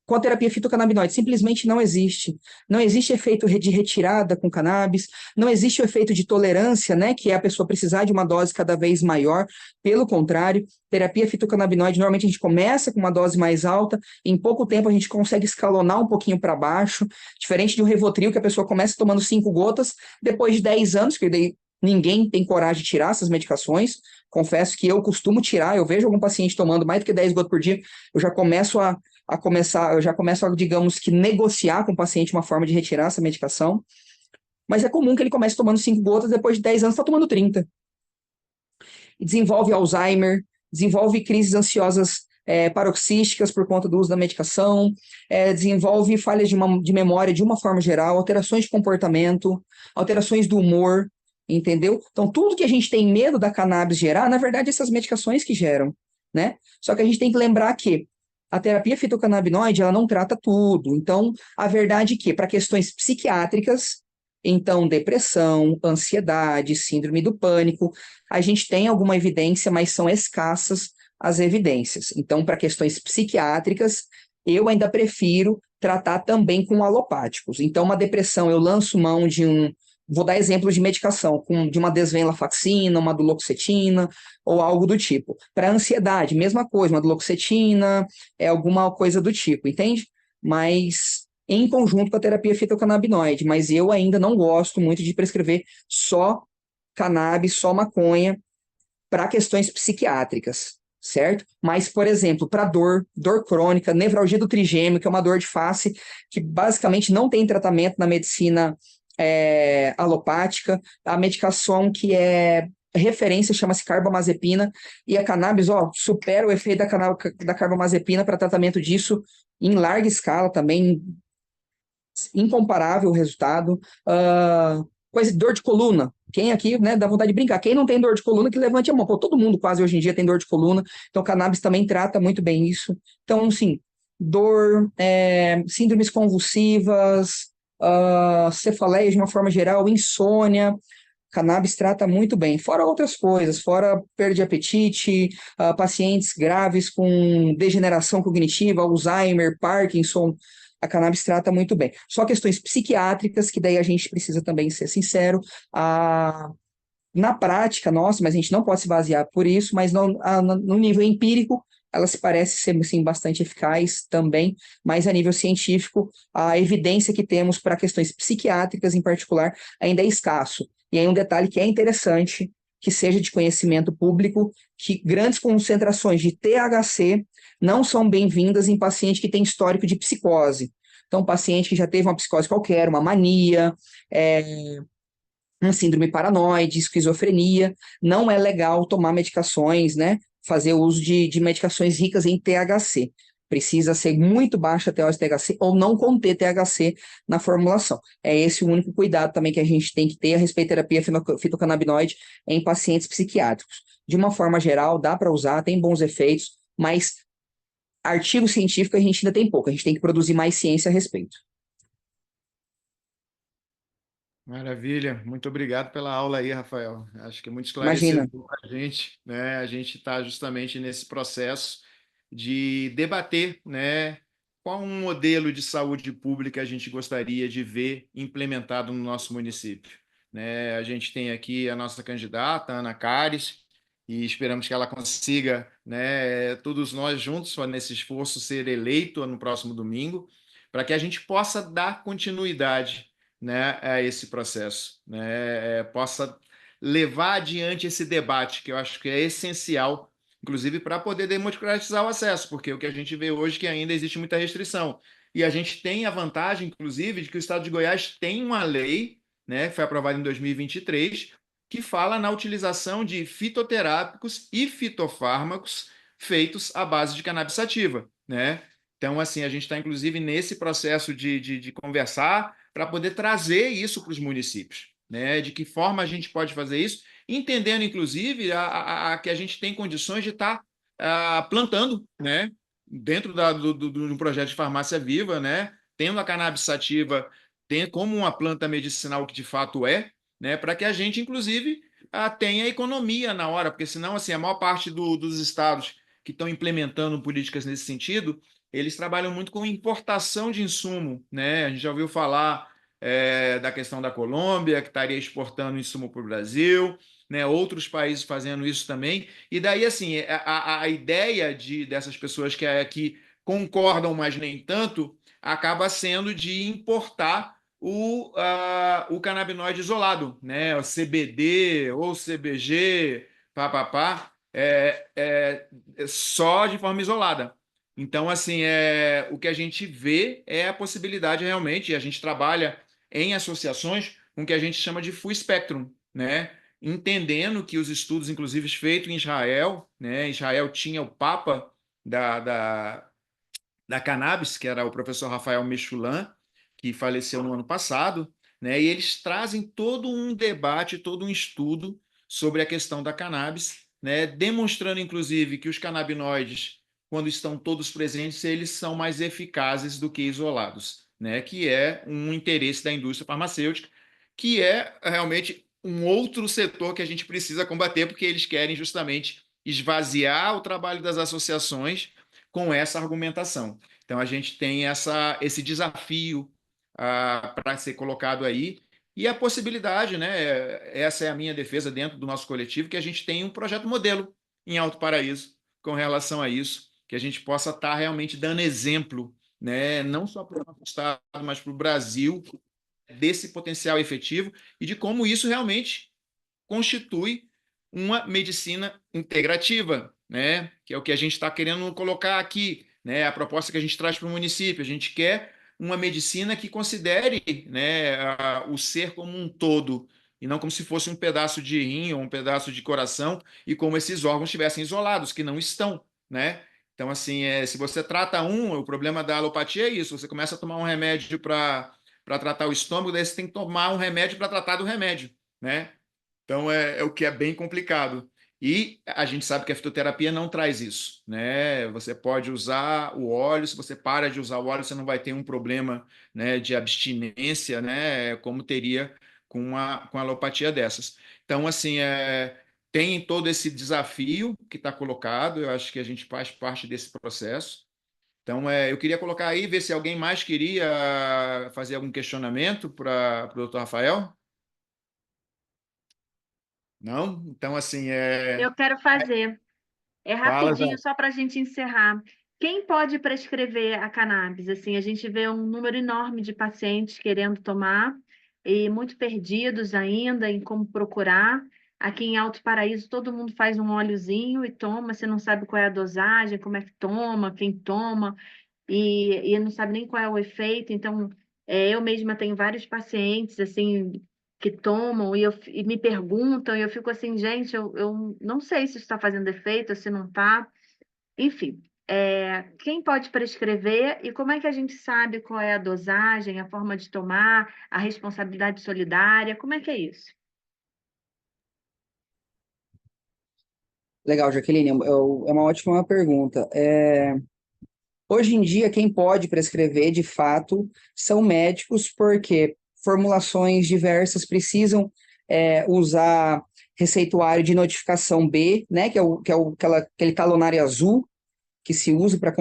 com a terapia fitocannabinoide simplesmente não existe. Não existe efeito de retirada com cannabis, não existe o efeito de tolerância, né, que é a pessoa precisar de uma dose cada vez maior. Pelo contrário, terapia fitocannabinoide, normalmente a gente começa com uma dose mais alta, em pouco tempo a gente consegue escalonar um pouquinho para baixo, diferente de um Rivotril, que a pessoa começa tomando 5 gotas, depois de 10 anos, que daí ninguém tem coragem de tirar essas medicações. Confesso que eu costumo tirar, eu vejo algum paciente tomando mais do que 10 gotas por dia, eu já começo a, digamos que, negociar com o paciente uma forma de retirar essa medicação. Mas é comum que ele comece tomando 5 gotas, depois de 10 anos está tomando 30. E desenvolve Alzheimer, desenvolve crises ansiosas paroxísticas por conta do uso da medicação, desenvolve falhas de memória de uma forma geral, alterações de comportamento, alterações do humor, entendeu? Então, tudo que a gente tem medo da cannabis gerar, na verdade, essas medicações que geram, né? Só que a gente tem que lembrar que a terapia fitocannabinoide, ela não trata tudo. Então, a verdade é que, para questões psiquiátricas, então, depressão, ansiedade, síndrome do pânico, a gente tem alguma evidência, mas são escassas as evidências. Então, para questões psiquiátricas, eu ainda prefiro tratar também com alopáticos. Então, uma depressão, eu lanço mão de vou dar exemplos de medicação, de uma desvenlafaxina, uma duloxetina, ou algo do tipo. Para ansiedade, mesma coisa, uma duloxetina, alguma coisa do tipo, entende? Mas em conjunto com a terapia fitocannabinoide, mas eu ainda não gosto muito de prescrever só cannabis, só maconha, para questões psiquiátricas, certo? Mas, por exemplo, para dor crônica, nevralgia do trigêmeo, que é uma dor de face, que basicamente não tem tratamento na medicina alopática, a medicação que é referência chama-se carbamazepina, e a cannabis, supera o efeito da carbamazepina para tratamento disso em larga escala também, incomparável o resultado. Coisa de dor de coluna, quem aqui, né, dá vontade de brincar, quem não tem dor de coluna, que levante a mão. Pô, todo mundo quase hoje em dia tem dor de coluna, então cannabis também trata muito bem isso. Então, sim, dor, síndromes convulsivas, cefaleia de uma forma geral, insônia, cannabis trata muito bem, fora outras coisas, fora perda de apetite, pacientes graves com degeneração cognitiva, Alzheimer, Parkinson, a cannabis trata muito bem. Só questões psiquiátricas, que daí a gente precisa também ser sincero, na prática, nossa, mas a gente não pode se basear por isso, mas no nível empírico, ela se parece ser, sim, bastante eficaz também, mas a nível científico, a evidência que temos para questões psiquiátricas em particular ainda é escasso. E aí um detalhe que é interessante, que seja de conhecimento público, que grandes concentrações de THC não são bem-vindas em paciente que tem histórico de psicose. Então, paciente que já teve uma psicose qualquer, uma mania, uma síndrome paranoide, esquizofrenia, não é legal tomar medicações, né? Fazer uso de medicações ricas em THC. Precisa ser muito baixa a teose de THC ou não conter THC na formulação. É esse o único cuidado também que a gente tem que ter a respeito da terapia fitocannabinoide em pacientes psiquiátricos. De uma forma geral, dá para usar, tem bons efeitos, mas artigo científico a gente ainda tem pouco, a gente tem que produzir mais ciência a respeito. Maravilha, muito obrigado pela aula aí, Rafael. Acho que é muito Imagina. esclarecedor para a gente, né? A gente está justamente nesse processo de debater, né, qual um modelo de saúde pública a gente gostaria de ver implementado no nosso município, né? A gente tem aqui a nossa candidata, Ana Cares, e esperamos que ela consiga, né, todos nós juntos, nesse esforço, ser eleito no próximo domingo, para que a gente possa dar continuidade, né, a esse processo, né, possa levar adiante esse debate, que eu acho que é essencial, inclusive para poder democratizar o acesso, porque o que a gente vê hoje é que ainda existe muita restrição. E a gente tem a vantagem, inclusive, de que o Estado de Goiás tem uma lei, né, que foi aprovada em 2023, que fala na utilização de fitoterápicos e fitofármacos feitos à base de cannabis sativa, né? Então, assim, a gente está, inclusive, nesse processo de conversar para poder trazer isso para os municípios, né? De que forma a gente pode fazer isso, entendendo, inclusive, que a gente tem condições de estar plantando, né? Dentro do projeto de farmácia viva, né? Tendo a cannabis sativa como uma planta medicinal que de fato é, né? Para que a gente, inclusive, tenha economia na hora, porque senão, assim, a maior parte dos estados que estão implementando políticas nesse sentido, eles trabalham muito com importação de insumo, né? A gente já ouviu falar da questão da Colômbia, que estaria exportando insumo para o Brasil, né? Outros países fazendo isso também. E daí, assim, a ideia dessas pessoas que concordam, mas nem tanto, acaba sendo de importar o canabinoide isolado, né? O CBD ou CBG, papapá, só de forma isolada. Então, assim, o que a gente vê é a possibilidade realmente, e a gente trabalha em associações com o que a gente chama de full spectrum, né? Entendendo que os estudos, inclusive, feitos em Israel, né? Israel tinha o papa da cannabis, que era o professor Rafael Mechoulam, que faleceu no ano passado, né? E eles trazem todo um debate, todo um estudo sobre a questão da cannabis, né? Demonstrando, inclusive, que os canabinoides, quando estão todos presentes, eles são mais eficazes do que isolados, né? Que é um interesse da indústria farmacêutica, que é realmente um outro setor que a gente precisa combater, porque eles querem justamente esvaziar o trabalho das associações com essa argumentação. Então, a gente tem esse desafio para ser colocado aí, e a possibilidade, né? Essa é a minha defesa dentro do nosso coletivo, que a gente tem um projeto modelo em Alto Paraíso com relação a isso, que a gente possa estar realmente dando exemplo, né? Não só para o nosso estado, mas para o Brasil, desse potencial efetivo e de como isso realmente constitui uma medicina integrativa, né? Que é o que a gente está querendo colocar aqui, né? A proposta que a gente traz para o município. A gente quer uma medicina que considere, né, o ser como um todo, e não como se fosse um pedaço de rim ou um pedaço de coração, e como esses órgãos estivessem isolados, que não estão, né? Então, assim, se você trata o problema da alopatia é isso, você começa a tomar um remédio para tratar o estômago, daí você tem que tomar um remédio para tratar do remédio, né? Então, é o que é bem complicado. E a gente sabe que a fitoterapia não traz isso, né? Você pode usar o óleo, se você para de usar o óleo, você não vai ter um problema, né, de abstinência, né, como teria com a alopatia dessas. Então, assim, tem todo esse desafio que está colocado, eu acho que a gente faz parte desse processo. Então, eu queria colocar aí, ver se alguém mais queria fazer algum questionamento para o doutor Rafael. Não? Então, assim, Eu quero fazer. É fala, rapidinho, Zé. só para a gente encerrar. Quem pode prescrever a cannabis? Assim, a gente vê um número enorme de pacientes querendo tomar e muito perdidos ainda em como procurar. Aqui em Alto Paraíso, todo mundo faz um óleozinho e toma, você não sabe qual é a dosagem, como é que toma, quem toma, e não sabe nem qual é o efeito. Então, eu mesma tenho vários pacientes, assim, que tomam e me perguntam, e eu fico assim, gente, eu não sei se isso está fazendo efeito, se não está. Enfim, quem pode prescrever e como é que a gente sabe qual é a dosagem, a forma de tomar, a responsabilidade solidária, como é que é isso? Legal, Jaqueline, é uma ótima pergunta. Hoje em dia, quem pode prescrever, de fato, são médicos, porque formulações diversas precisam usar receituário de notificação B, né, aquele talonário azul, que se usa para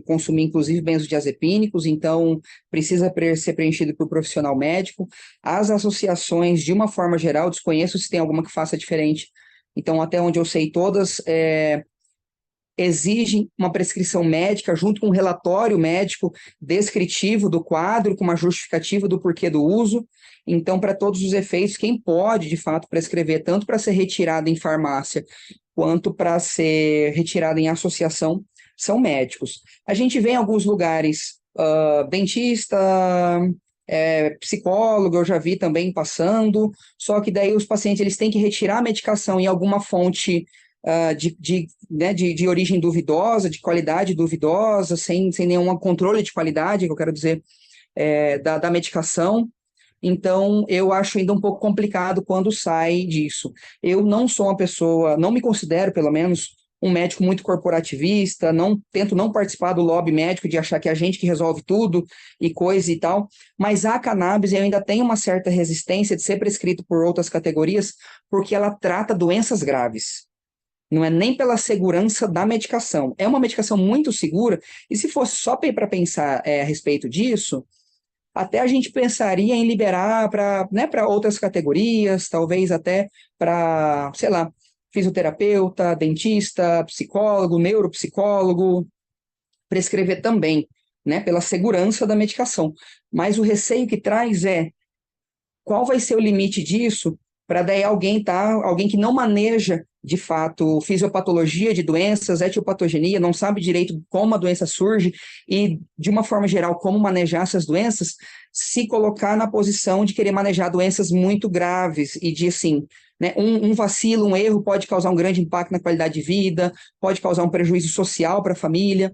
consumir, inclusive, benzodiazepínicos, então precisa ser preenchido por profissional médico. As associações, de uma forma geral, desconheço se tem alguma que faça diferente, então, até onde eu sei, todas exigem uma prescrição médica junto com um relatório médico descritivo do quadro, com uma justificativa do porquê do uso. Então, para todos os efeitos, quem pode, de fato, prescrever, tanto para ser retirado em farmácia, quanto para ser retirado em associação, são médicos. A gente vê em alguns lugares dentista, psicólogo, eu já vi também passando, só que daí os pacientes eles têm que retirar a medicação em alguma fonte né, de origem duvidosa, de qualidade duvidosa, sem nenhum controle de qualidade, que eu quero dizer, da medicação. Então, eu acho ainda um pouco complicado quando sai disso. Eu não sou uma pessoa, não me considero, pelo menos, um médico muito corporativista, tento não participar do lobby médico de achar que é a gente que resolve tudo e coisa e tal, mas a cannabis eu ainda tenho uma certa resistência de ser prescrito por outras categorias, porque ela trata doenças graves. Não é nem pela segurança da medicação. É uma medicação muito segura, e se fosse só para pensar a respeito disso, até a gente pensaria em liberar para, né, para outras categorias, talvez até para, sei lá, fisioterapeuta, dentista, psicólogo, neuropsicólogo, prescrever também, né, pela segurança da medicação. Mas o receio que traz é qual vai ser o limite disso para daí alguém que não maneja de fato fisiopatologia de doenças, etiopatogenia, não sabe direito como a doença surge e, de uma forma geral, como manejar essas doenças, se colocar na posição de querer manejar doenças muito graves e de, assim, né, um vacilo, um erro pode causar um grande impacto na qualidade de vida, pode causar um prejuízo social para a família.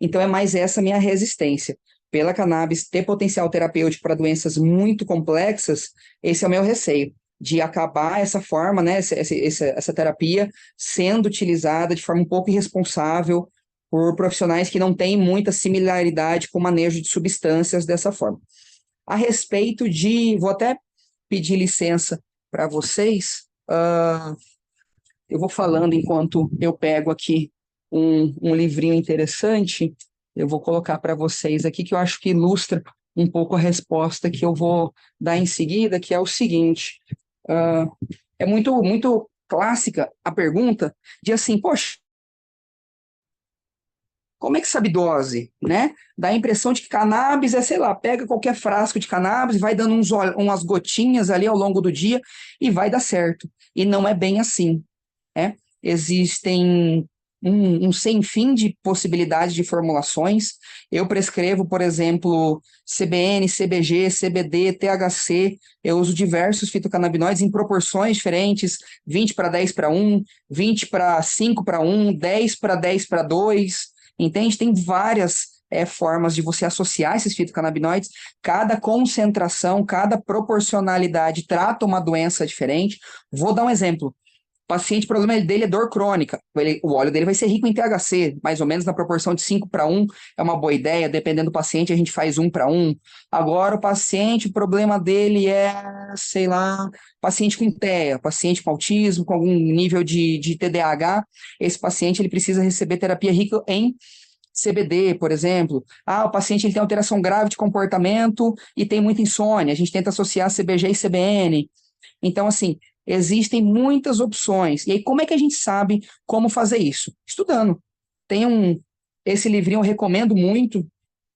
Então, é mais essa minha resistência. Pela cannabis ter potencial terapêutico para doenças muito complexas, esse é o meu receio, de acabar essa forma, né, essa terapia sendo utilizada de forma um pouco irresponsável por profissionais que não têm muita similaridade com o manejo de substâncias dessa forma. A respeito vou até pedir licença para vocês, eu vou falando enquanto eu pego aqui um livrinho interessante, eu vou colocar para vocês aqui, que eu acho que ilustra um pouco a resposta que eu vou dar em seguida, que é o seguinte, é muito, muito clássica a pergunta de assim, poxa, como é que sabe dose, né? Dá a impressão de que cannabis sei lá, pega qualquer frasco de cannabis, vai dando umas gotinhas ali ao longo do dia e vai dar certo. E não é bem assim, né? Existem um sem fim de possibilidades de formulações. Eu prescrevo, por exemplo, CBN, CBG, CBD, THC. Eu uso diversos fitocannabinoides em proporções diferentes, 20 para 10 para 1, 20 para 5 para 1, 10 para 10 para 2. Entende? Tem várias formas de você associar esses fitocannabinoides. Cada concentração, cada proporcionalidade trata uma doença diferente. Vou dar um exemplo. O paciente, o problema dele é dor crônica. O óleo dele vai ser rico em THC, mais ou menos na proporção de 5 para 1, é uma boa ideia. Dependendo do paciente, a gente faz 1 para 1. Agora, o paciente, o problema dele sei lá, paciente com TEA, paciente com autismo, com algum nível de TDAH. Esse paciente ele precisa receber terapia rica em CBD, por exemplo. O paciente ele tem alteração grave de comportamento e tem muita insônia. A gente tenta associar CBG e CBN. Então, assim, existem muitas opções. E aí, como é que a gente sabe como fazer isso? Estudando. Esse livrinho eu recomendo muito,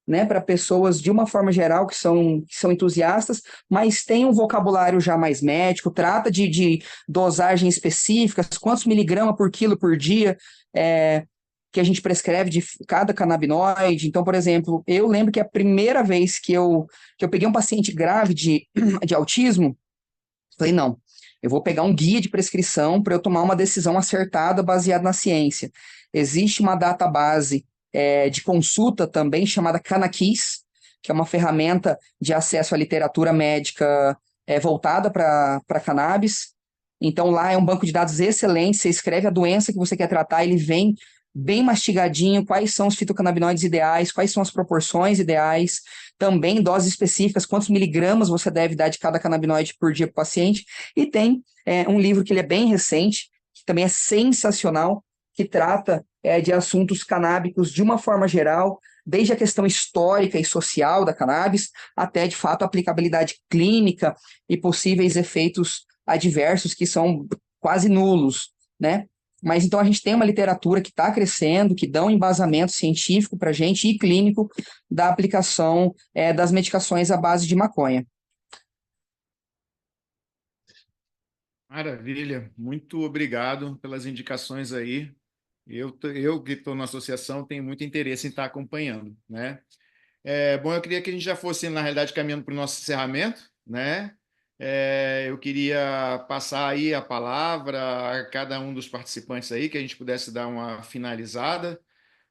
né, para pessoas, de uma forma geral, que são entusiastas, mas tem um vocabulário já mais médico, trata de dosagem específicas, quantos miligramas por quilo por dia que a gente prescreve de cada canabinoide. Então, por exemplo, eu lembro que a primeira vez que eu peguei um paciente grave de autismo, falei, não, eu vou pegar um guia de prescrição para eu tomar uma decisão acertada baseada na ciência. Existe uma database de consulta também chamada Canaquis, que é uma ferramenta de acesso à literatura médica voltada para cannabis. Então, lá é um banco de dados excelente, você escreve a doença que você quer tratar, ele vem bem mastigadinho, quais são os fitocannabinoides ideais, quais são as proporções ideais, também doses específicas, quantos miligramas você deve dar de cada canabinoide por dia para o paciente. E tem um livro que ele é bem recente, que também é sensacional, que trata de assuntos canábicos de uma forma geral, desde a questão histórica e social da cannabis, até, de fato, a aplicabilidade clínica e possíveis efeitos adversos que são quase nulos, né? Mas então a gente tem uma literatura que está crescendo, que dá um embasamento científico para a gente e clínico da aplicação das medicações à base de maconha. Maravilha, muito obrigado pelas indicações aí. Eu que estou na associação tenho muito interesse em estar acompanhando, né? Bom, eu queria que a gente já fosse, na realidade, caminhando para o nosso encerramento, né? Eu queria passar aí a palavra a cada um dos participantes aí, que a gente pudesse dar uma finalizada.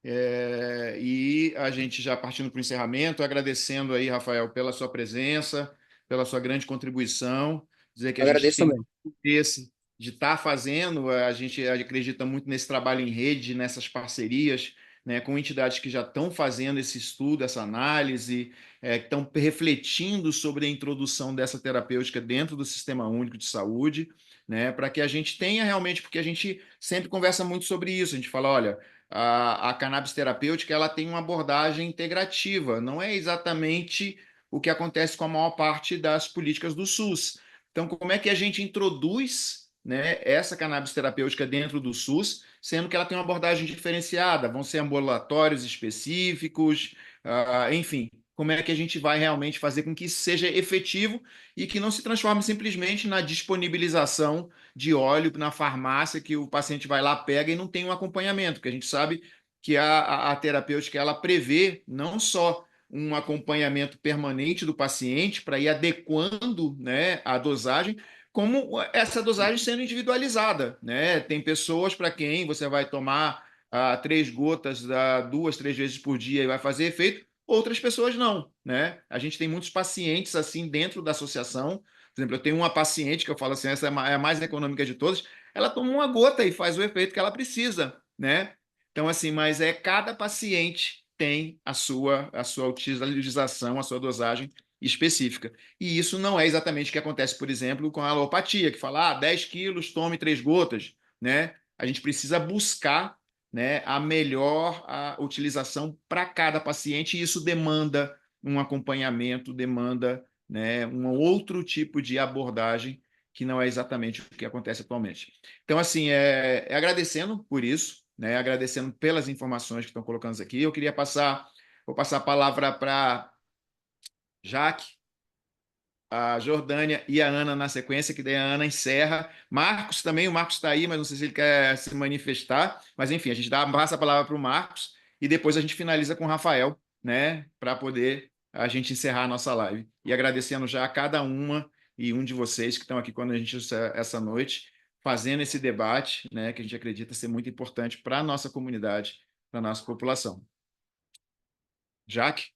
E a gente já partindo para o encerramento, agradecendo aí, Rafael, pela sua presença, pela sua grande contribuição, dizer que a gente Agradeço tem também. muito interesse de estar fazendo, a gente acredita muito nesse trabalho em rede, nessas parcerias, né, com entidades que já estão fazendo esse estudo, essa análise, que estão refletindo sobre a introdução dessa terapêutica dentro do Sistema Único de Saúde, né, para que a gente tenha realmente, porque a gente sempre conversa muito sobre isso, a gente fala, olha, a cannabis terapêutica ela tem uma abordagem integrativa, não é exatamente o que acontece com a maior parte das políticas do SUS. Então, como é que a gente introduz, né, essa cannabis terapêutica dentro do SUS, sendo que ela tem uma abordagem diferenciada? Vão ser ambulatórios específicos, enfim. Como é que a gente vai realmente fazer com que isso seja efetivo e que não se transforme simplesmente na disponibilização de óleo na farmácia que o paciente vai lá, pega e não tem um acompanhamento, porque a gente sabe que a terapêutica ela prevê não só um acompanhamento permanente do paciente para ir adequando, né, a dosagem, como essa dosagem sendo individualizada, né? Tem pessoas para quem você vai tomar 3 gotas 2, 3 vezes por dia e vai fazer efeito, outras pessoas não, né? A gente tem muitos pacientes assim dentro da associação. Por exemplo, eu tenho uma paciente que eu falo assim, essa é a mais econômica de todas, ela toma uma gota e faz o efeito que ela precisa, né? Então, assim, mas cada paciente tem a sua utilização, a sua dosagem específica. E isso não é exatamente o que acontece, por exemplo, com a alopatia, que fala, 10 quilos, tome 3 gotas, né? A gente precisa buscar, né, a melhor utilização para cada paciente, e isso demanda um acompanhamento, demanda, né, um outro tipo de abordagem que não é exatamente o que acontece atualmente. Então, assim, agradecendo por isso, né, agradecendo pelas informações que estão colocando aqui, vou passar a palavra para Jaque, a Jordânia e a Ana na sequência, que daí a Ana encerra. Marcos também, o Marcos está aí, mas não sei se ele quer se manifestar. Mas enfim, a gente passa a palavra para o Marcos e depois a gente finaliza com o Rafael, né, para poder a gente encerrar a nossa live. E agradecendo já a cada uma e um de vocês que estão aqui com a gente essa noite, fazendo esse debate, né, que a gente acredita ser muito importante para a nossa comunidade, para a nossa população. Jaque?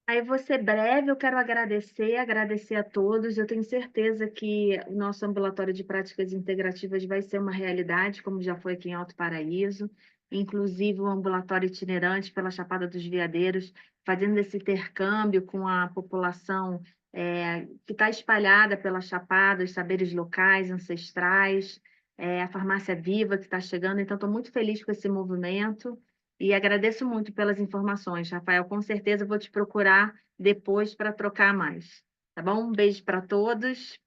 Aí vou ser breve, eu quero agradecer a todos. Eu tenho certeza que o nosso ambulatório de práticas integrativas vai ser uma realidade, como já foi aqui em Alto Paraíso, inclusive o ambulatório itinerante pela Chapada dos Veadeiros, fazendo esse intercâmbio com a população que está espalhada pela Chapada, os saberes locais, ancestrais, a farmácia viva que está chegando. Então, estou muito feliz com esse movimento. E agradeço muito pelas informações, Rafael. Com certeza eu vou te procurar depois para trocar mais. Tá bom? Um beijo para todos.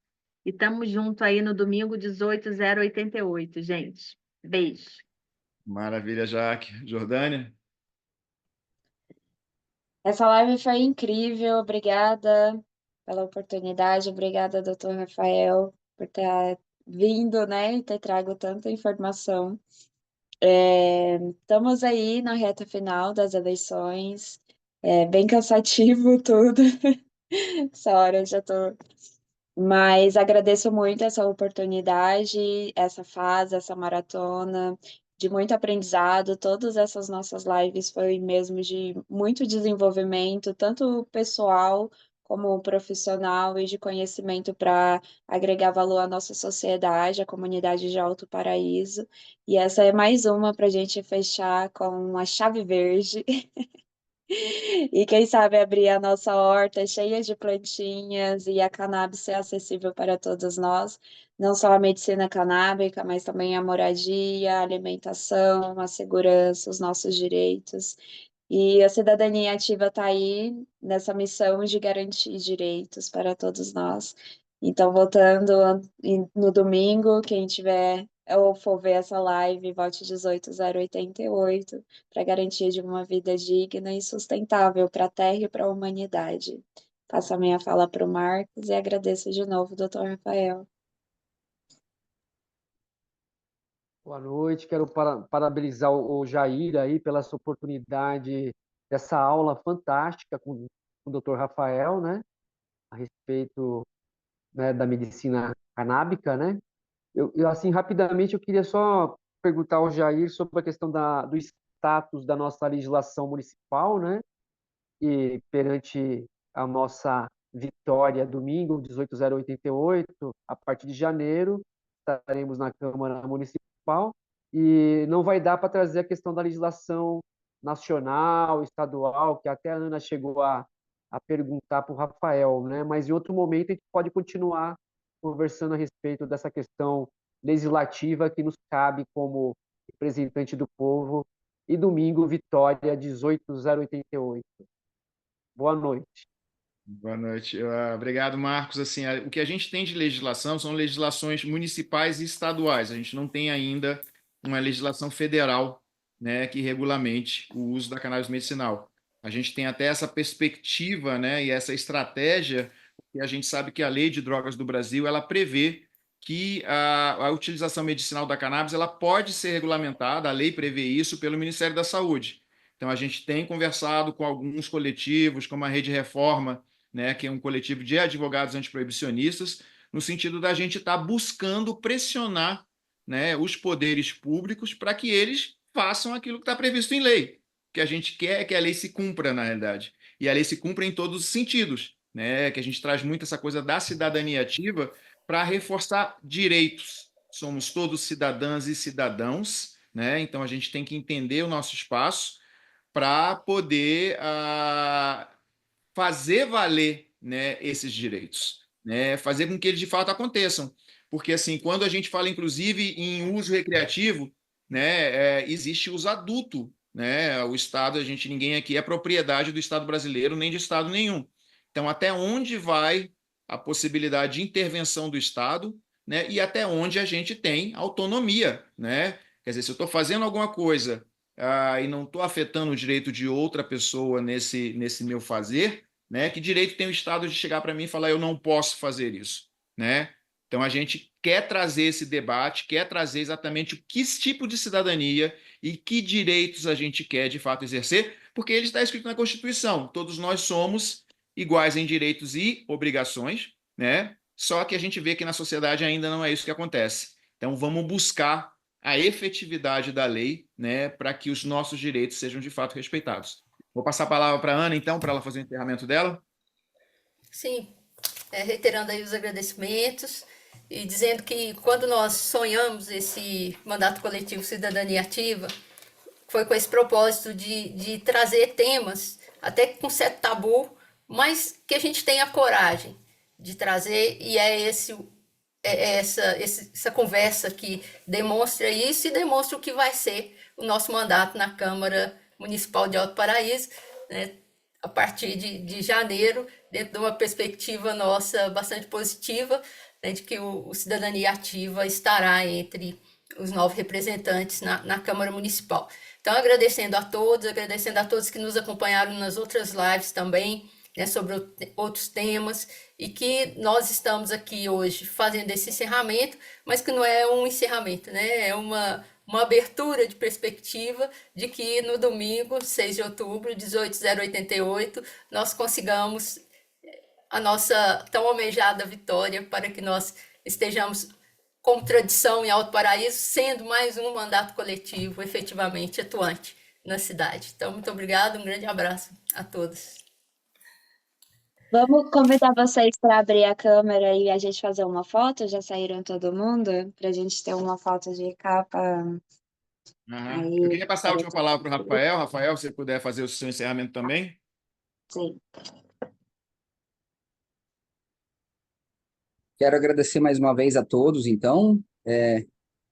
E estamos junto aí no domingo 18:88, gente. Beijo. Maravilha, Jaque. Jordânia? Essa live foi incrível, obrigada pela oportunidade, obrigada, doutor Rafael, por ter vindo, né, e ter trago tanta informação. Estamos aí na reta final das eleições, bem cansativo tudo, essa hora eu já tô. Mas agradeço muito essa oportunidade, essa fase, essa maratona, de muito aprendizado. Todas essas nossas lives foi mesmo de muito desenvolvimento, tanto pessoal como profissional e de conhecimento para agregar valor à nossa sociedade, à comunidade de Alto Paraíso. E essa é mais uma para a gente fechar com uma chave verde. E quem sabe abrir a nossa horta cheia de plantinhas e a cannabis ser acessível para todos nós, não só a medicina canábica, mas também a moradia, a alimentação, a segurança, os nossos direitos. E a cidadania ativa está aí nessa missão de garantir direitos para todos nós. Então, voltando no domingo, quem tiver ou for ver essa live, vote 18/088 para garantia de uma vida digna e sustentável para a Terra e para a humanidade. Passo a minha fala para o Marcos e agradeço de novo, doutor Rafael. Boa noite, quero parabenizar o Jair aí pela essa oportunidade dessa aula fantástica com o Dr. Rafael, né, a respeito, né, da medicina canábica, né? Assim, rapidamente, eu queria só perguntar ao Jair sobre a questão do status da nossa legislação municipal, né? E perante a nossa vitória domingo, 18.088, a partir de janeiro, estaremos na Câmara Municipal e não vai dar para trazer a questão da legislação nacional, estadual, que até a Ana chegou a perguntar para o Rafael, né? Mas em outro momento a gente pode continuar conversando a respeito dessa questão legislativa que nos cabe como representante do povo. E domingo, vitória 18.088. Boa noite. Boa noite. Obrigado, Marcos. Assim, o que a gente tem de legislação são legislações municipais e estaduais. A gente não tem ainda uma legislação federal, né, que regulamente o uso da cannabis medicinal. A gente tem até essa perspectiva, né, e essa estratégia, porque a gente sabe que a Lei de Drogas do Brasil ela prevê que a utilização medicinal da cannabis ela pode ser regulamentada, a lei prevê isso pelo Ministério da Saúde. Então, a gente tem conversado com alguns coletivos, como a Rede Reforma, né, que é um coletivo de advogados antiproibicionistas, no sentido da gente estar buscando pressionar, né, os poderes públicos para que eles façam aquilo que está previsto em lei. O que a gente quer é que a lei se cumpra, na realidade. E a lei se cumpra em todos os sentidos, né, que a gente traz muito essa coisa da cidadania ativa para reforçar direitos. Somos todos cidadãs e cidadãos, né, então a gente tem que entender o nosso espaço para poder fazer valer, né, esses direitos, né, fazer com que eles de fato aconteçam. Porque, assim, quando a gente fala, inclusive, em uso recreativo, né, existe uso adulto, né, o Estado, ninguém aqui é propriedade do Estado brasileiro, nem de Estado nenhum. Então, até onde vai a possibilidade de intervenção do Estado, né, e até onde a gente tem autonomia, né? Quer dizer, se eu estou fazendo alguma coisa e não estou afetando o direito de outra pessoa nesse meu fazer, né? Que direito tem o Estado de chegar para mim e falar eu não posso fazer isso, né? Então a gente quer trazer esse debate, quer trazer exatamente que tipo de cidadania e que direitos a gente quer de fato exercer, porque ele está escrito na Constituição. Todos nós somos iguais em direitos e obrigações, né? Só que a gente vê que na sociedade ainda não é isso que acontece. Então vamos buscar a efetividade da lei, né, para que os nossos direitos sejam de fato respeitados. Vou passar a palavra para a Ana, então, para ela fazer o encerramento dela. Sim, reiterando aí os agradecimentos e dizendo que quando nós sonhamos esse mandato coletivo Cidadania Ativa, foi com esse propósito de trazer temas, até com certo tabu, mas que a gente tenha coragem de trazer, e essa conversa que demonstra isso e demonstra o que vai ser o nosso mandato na Câmara Municipal de Alto Paraíso, né, a partir de janeiro, dentro de uma perspectiva nossa bastante positiva, né, de que o Cidadania Ativa estará entre os 9 representantes na Câmara Municipal. Então, agradecendo a todos que nos acompanharam nas outras lives também, né, sobre outros temas, e que nós estamos aqui hoje fazendo esse encerramento, mas que não é um encerramento, né, é uma abertura de perspectiva de que no domingo, 6 de outubro, 18.088, nós consigamos a nossa tão almejada vitória para que nós estejamos como tradição em Alto Paraíso, sendo mais um mandato coletivo efetivamente atuante na cidade. Então, muito obrigada, um grande abraço a todos. Vamos convidar vocês para abrir a câmera e a gente fazer uma foto? Já saíram todo mundo? Para a gente ter uma foto de capa. Aí, eu queria passar a última palavra para o Rafael. Rafael, se você puder fazer o seu encerramento também. Sim. Quero agradecer mais uma vez a todos, então,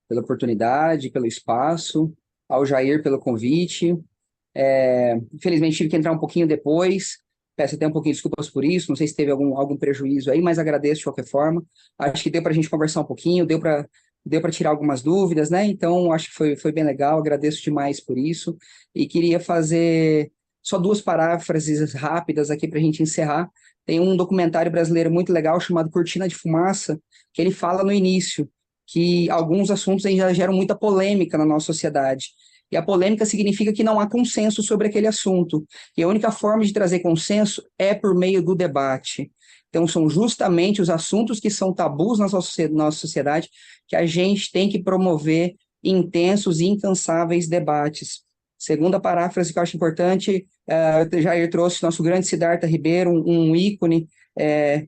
pela oportunidade, pelo espaço, ao Jair pelo convite. Infelizmente, tive que entrar um pouquinho depois, peço até um pouquinho de desculpas por isso, não sei se teve algum prejuízo aí, mas agradeço de qualquer forma. Acho que deu para a gente conversar um pouquinho, deu para tirar algumas dúvidas, né? Então, acho que foi bem legal, agradeço demais por isso. E queria fazer só 2 paráfrases rápidas aqui para a gente encerrar. Tem um documentário brasileiro muito legal chamado Cortina de Fumaça, que ele fala no início que alguns assuntos já geram muita polêmica na nossa sociedade. E a polêmica significa que não há consenso sobre aquele assunto. E a única forma de trazer consenso é por meio do debate. Então, são justamente os assuntos que são tabus na nossa sociedade que a gente tem que promover intensos e incansáveis debates. Segunda paráfrase que eu acho importante, Jair trouxe nosso grande Siddhartha Ribeiro, um ícone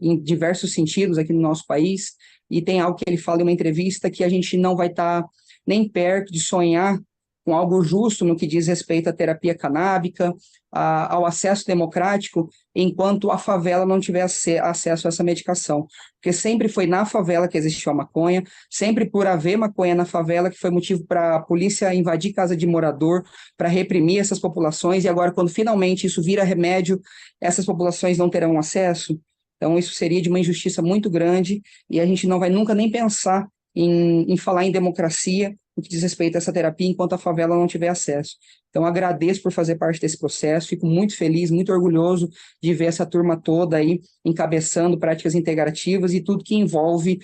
em diversos sentidos aqui no nosso país, e tem algo que ele fala em uma entrevista que a gente não vai estar nem perto de sonhar com algo justo no que diz respeito à terapia canábica, ao acesso democrático, enquanto a favela não tiver acesso a essa medicação. Porque sempre foi na favela que existiu a maconha, sempre por haver maconha na favela que foi motivo para a polícia invadir casa de morador, para reprimir essas populações, e agora, quando finalmente isso vira remédio, essas populações não terão acesso. Então, isso seria de uma injustiça muito grande, e a gente não vai nunca nem pensar em falar em democracia no que diz respeito a essa terapia, enquanto a favela não tiver acesso. Então, agradeço por fazer parte desse processo, fico muito feliz, muito orgulhoso de ver essa turma toda aí encabeçando práticas integrativas e tudo que envolve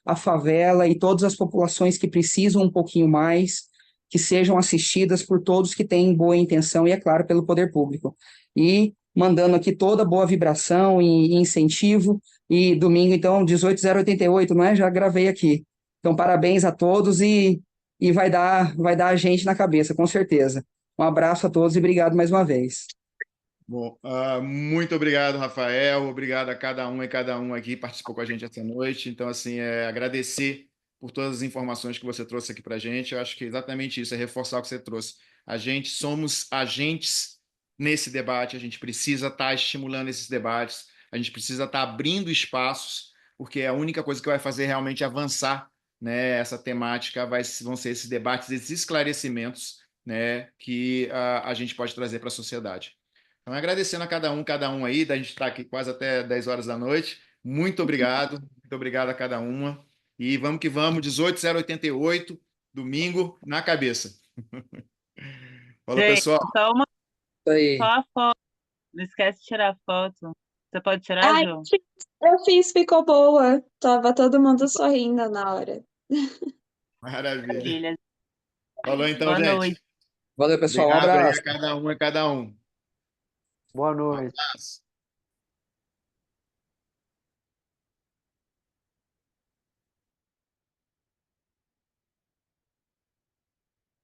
a favela e todas as populações que precisam um pouquinho mais, que sejam assistidas por todos que têm boa intenção e, é claro, pelo poder público. E mandando aqui toda boa vibração e incentivo, e domingo, então, 18.088, não é? Já gravei aqui. Então, parabéns a todos e vai dar a gente na cabeça, com certeza. Um abraço a todos e obrigado mais uma vez. Bom, muito obrigado, Rafael. Obrigado a cada um e cada um aqui que participou com a gente essa noite. Então, assim, agradecer por todas as informações que você trouxe aqui para a gente. Eu acho que é exatamente isso, é reforçar o que você trouxe. A gente somos agentes nesse debate, a gente precisa estar estimulando esses debates, a gente precisa estar abrindo espaços, porque é a única coisa que vai fazer realmente avançar, né, essa temática vão ser esses debates, esses esclarecimentos, né, que a gente pode trazer para a sociedade. Então, agradecendo a cada um aí, a gente está aqui quase até 10 horas da noite. Muito obrigado a cada uma. E vamos que vamos, 18.088, domingo, na cabeça. Falou, Gente, pessoal. só a foto. Não esquece de tirar a foto. Você pode tirar, Ai, Ju? eu fiz, ficou boa. Tava todo mundo sorrindo na hora. Maravilha. Maravilha. Falou então, Boa gente. noite. Valeu, pessoal. Um Obrigado aí abraço. a cada um e cada um. Boa noite. Abraço.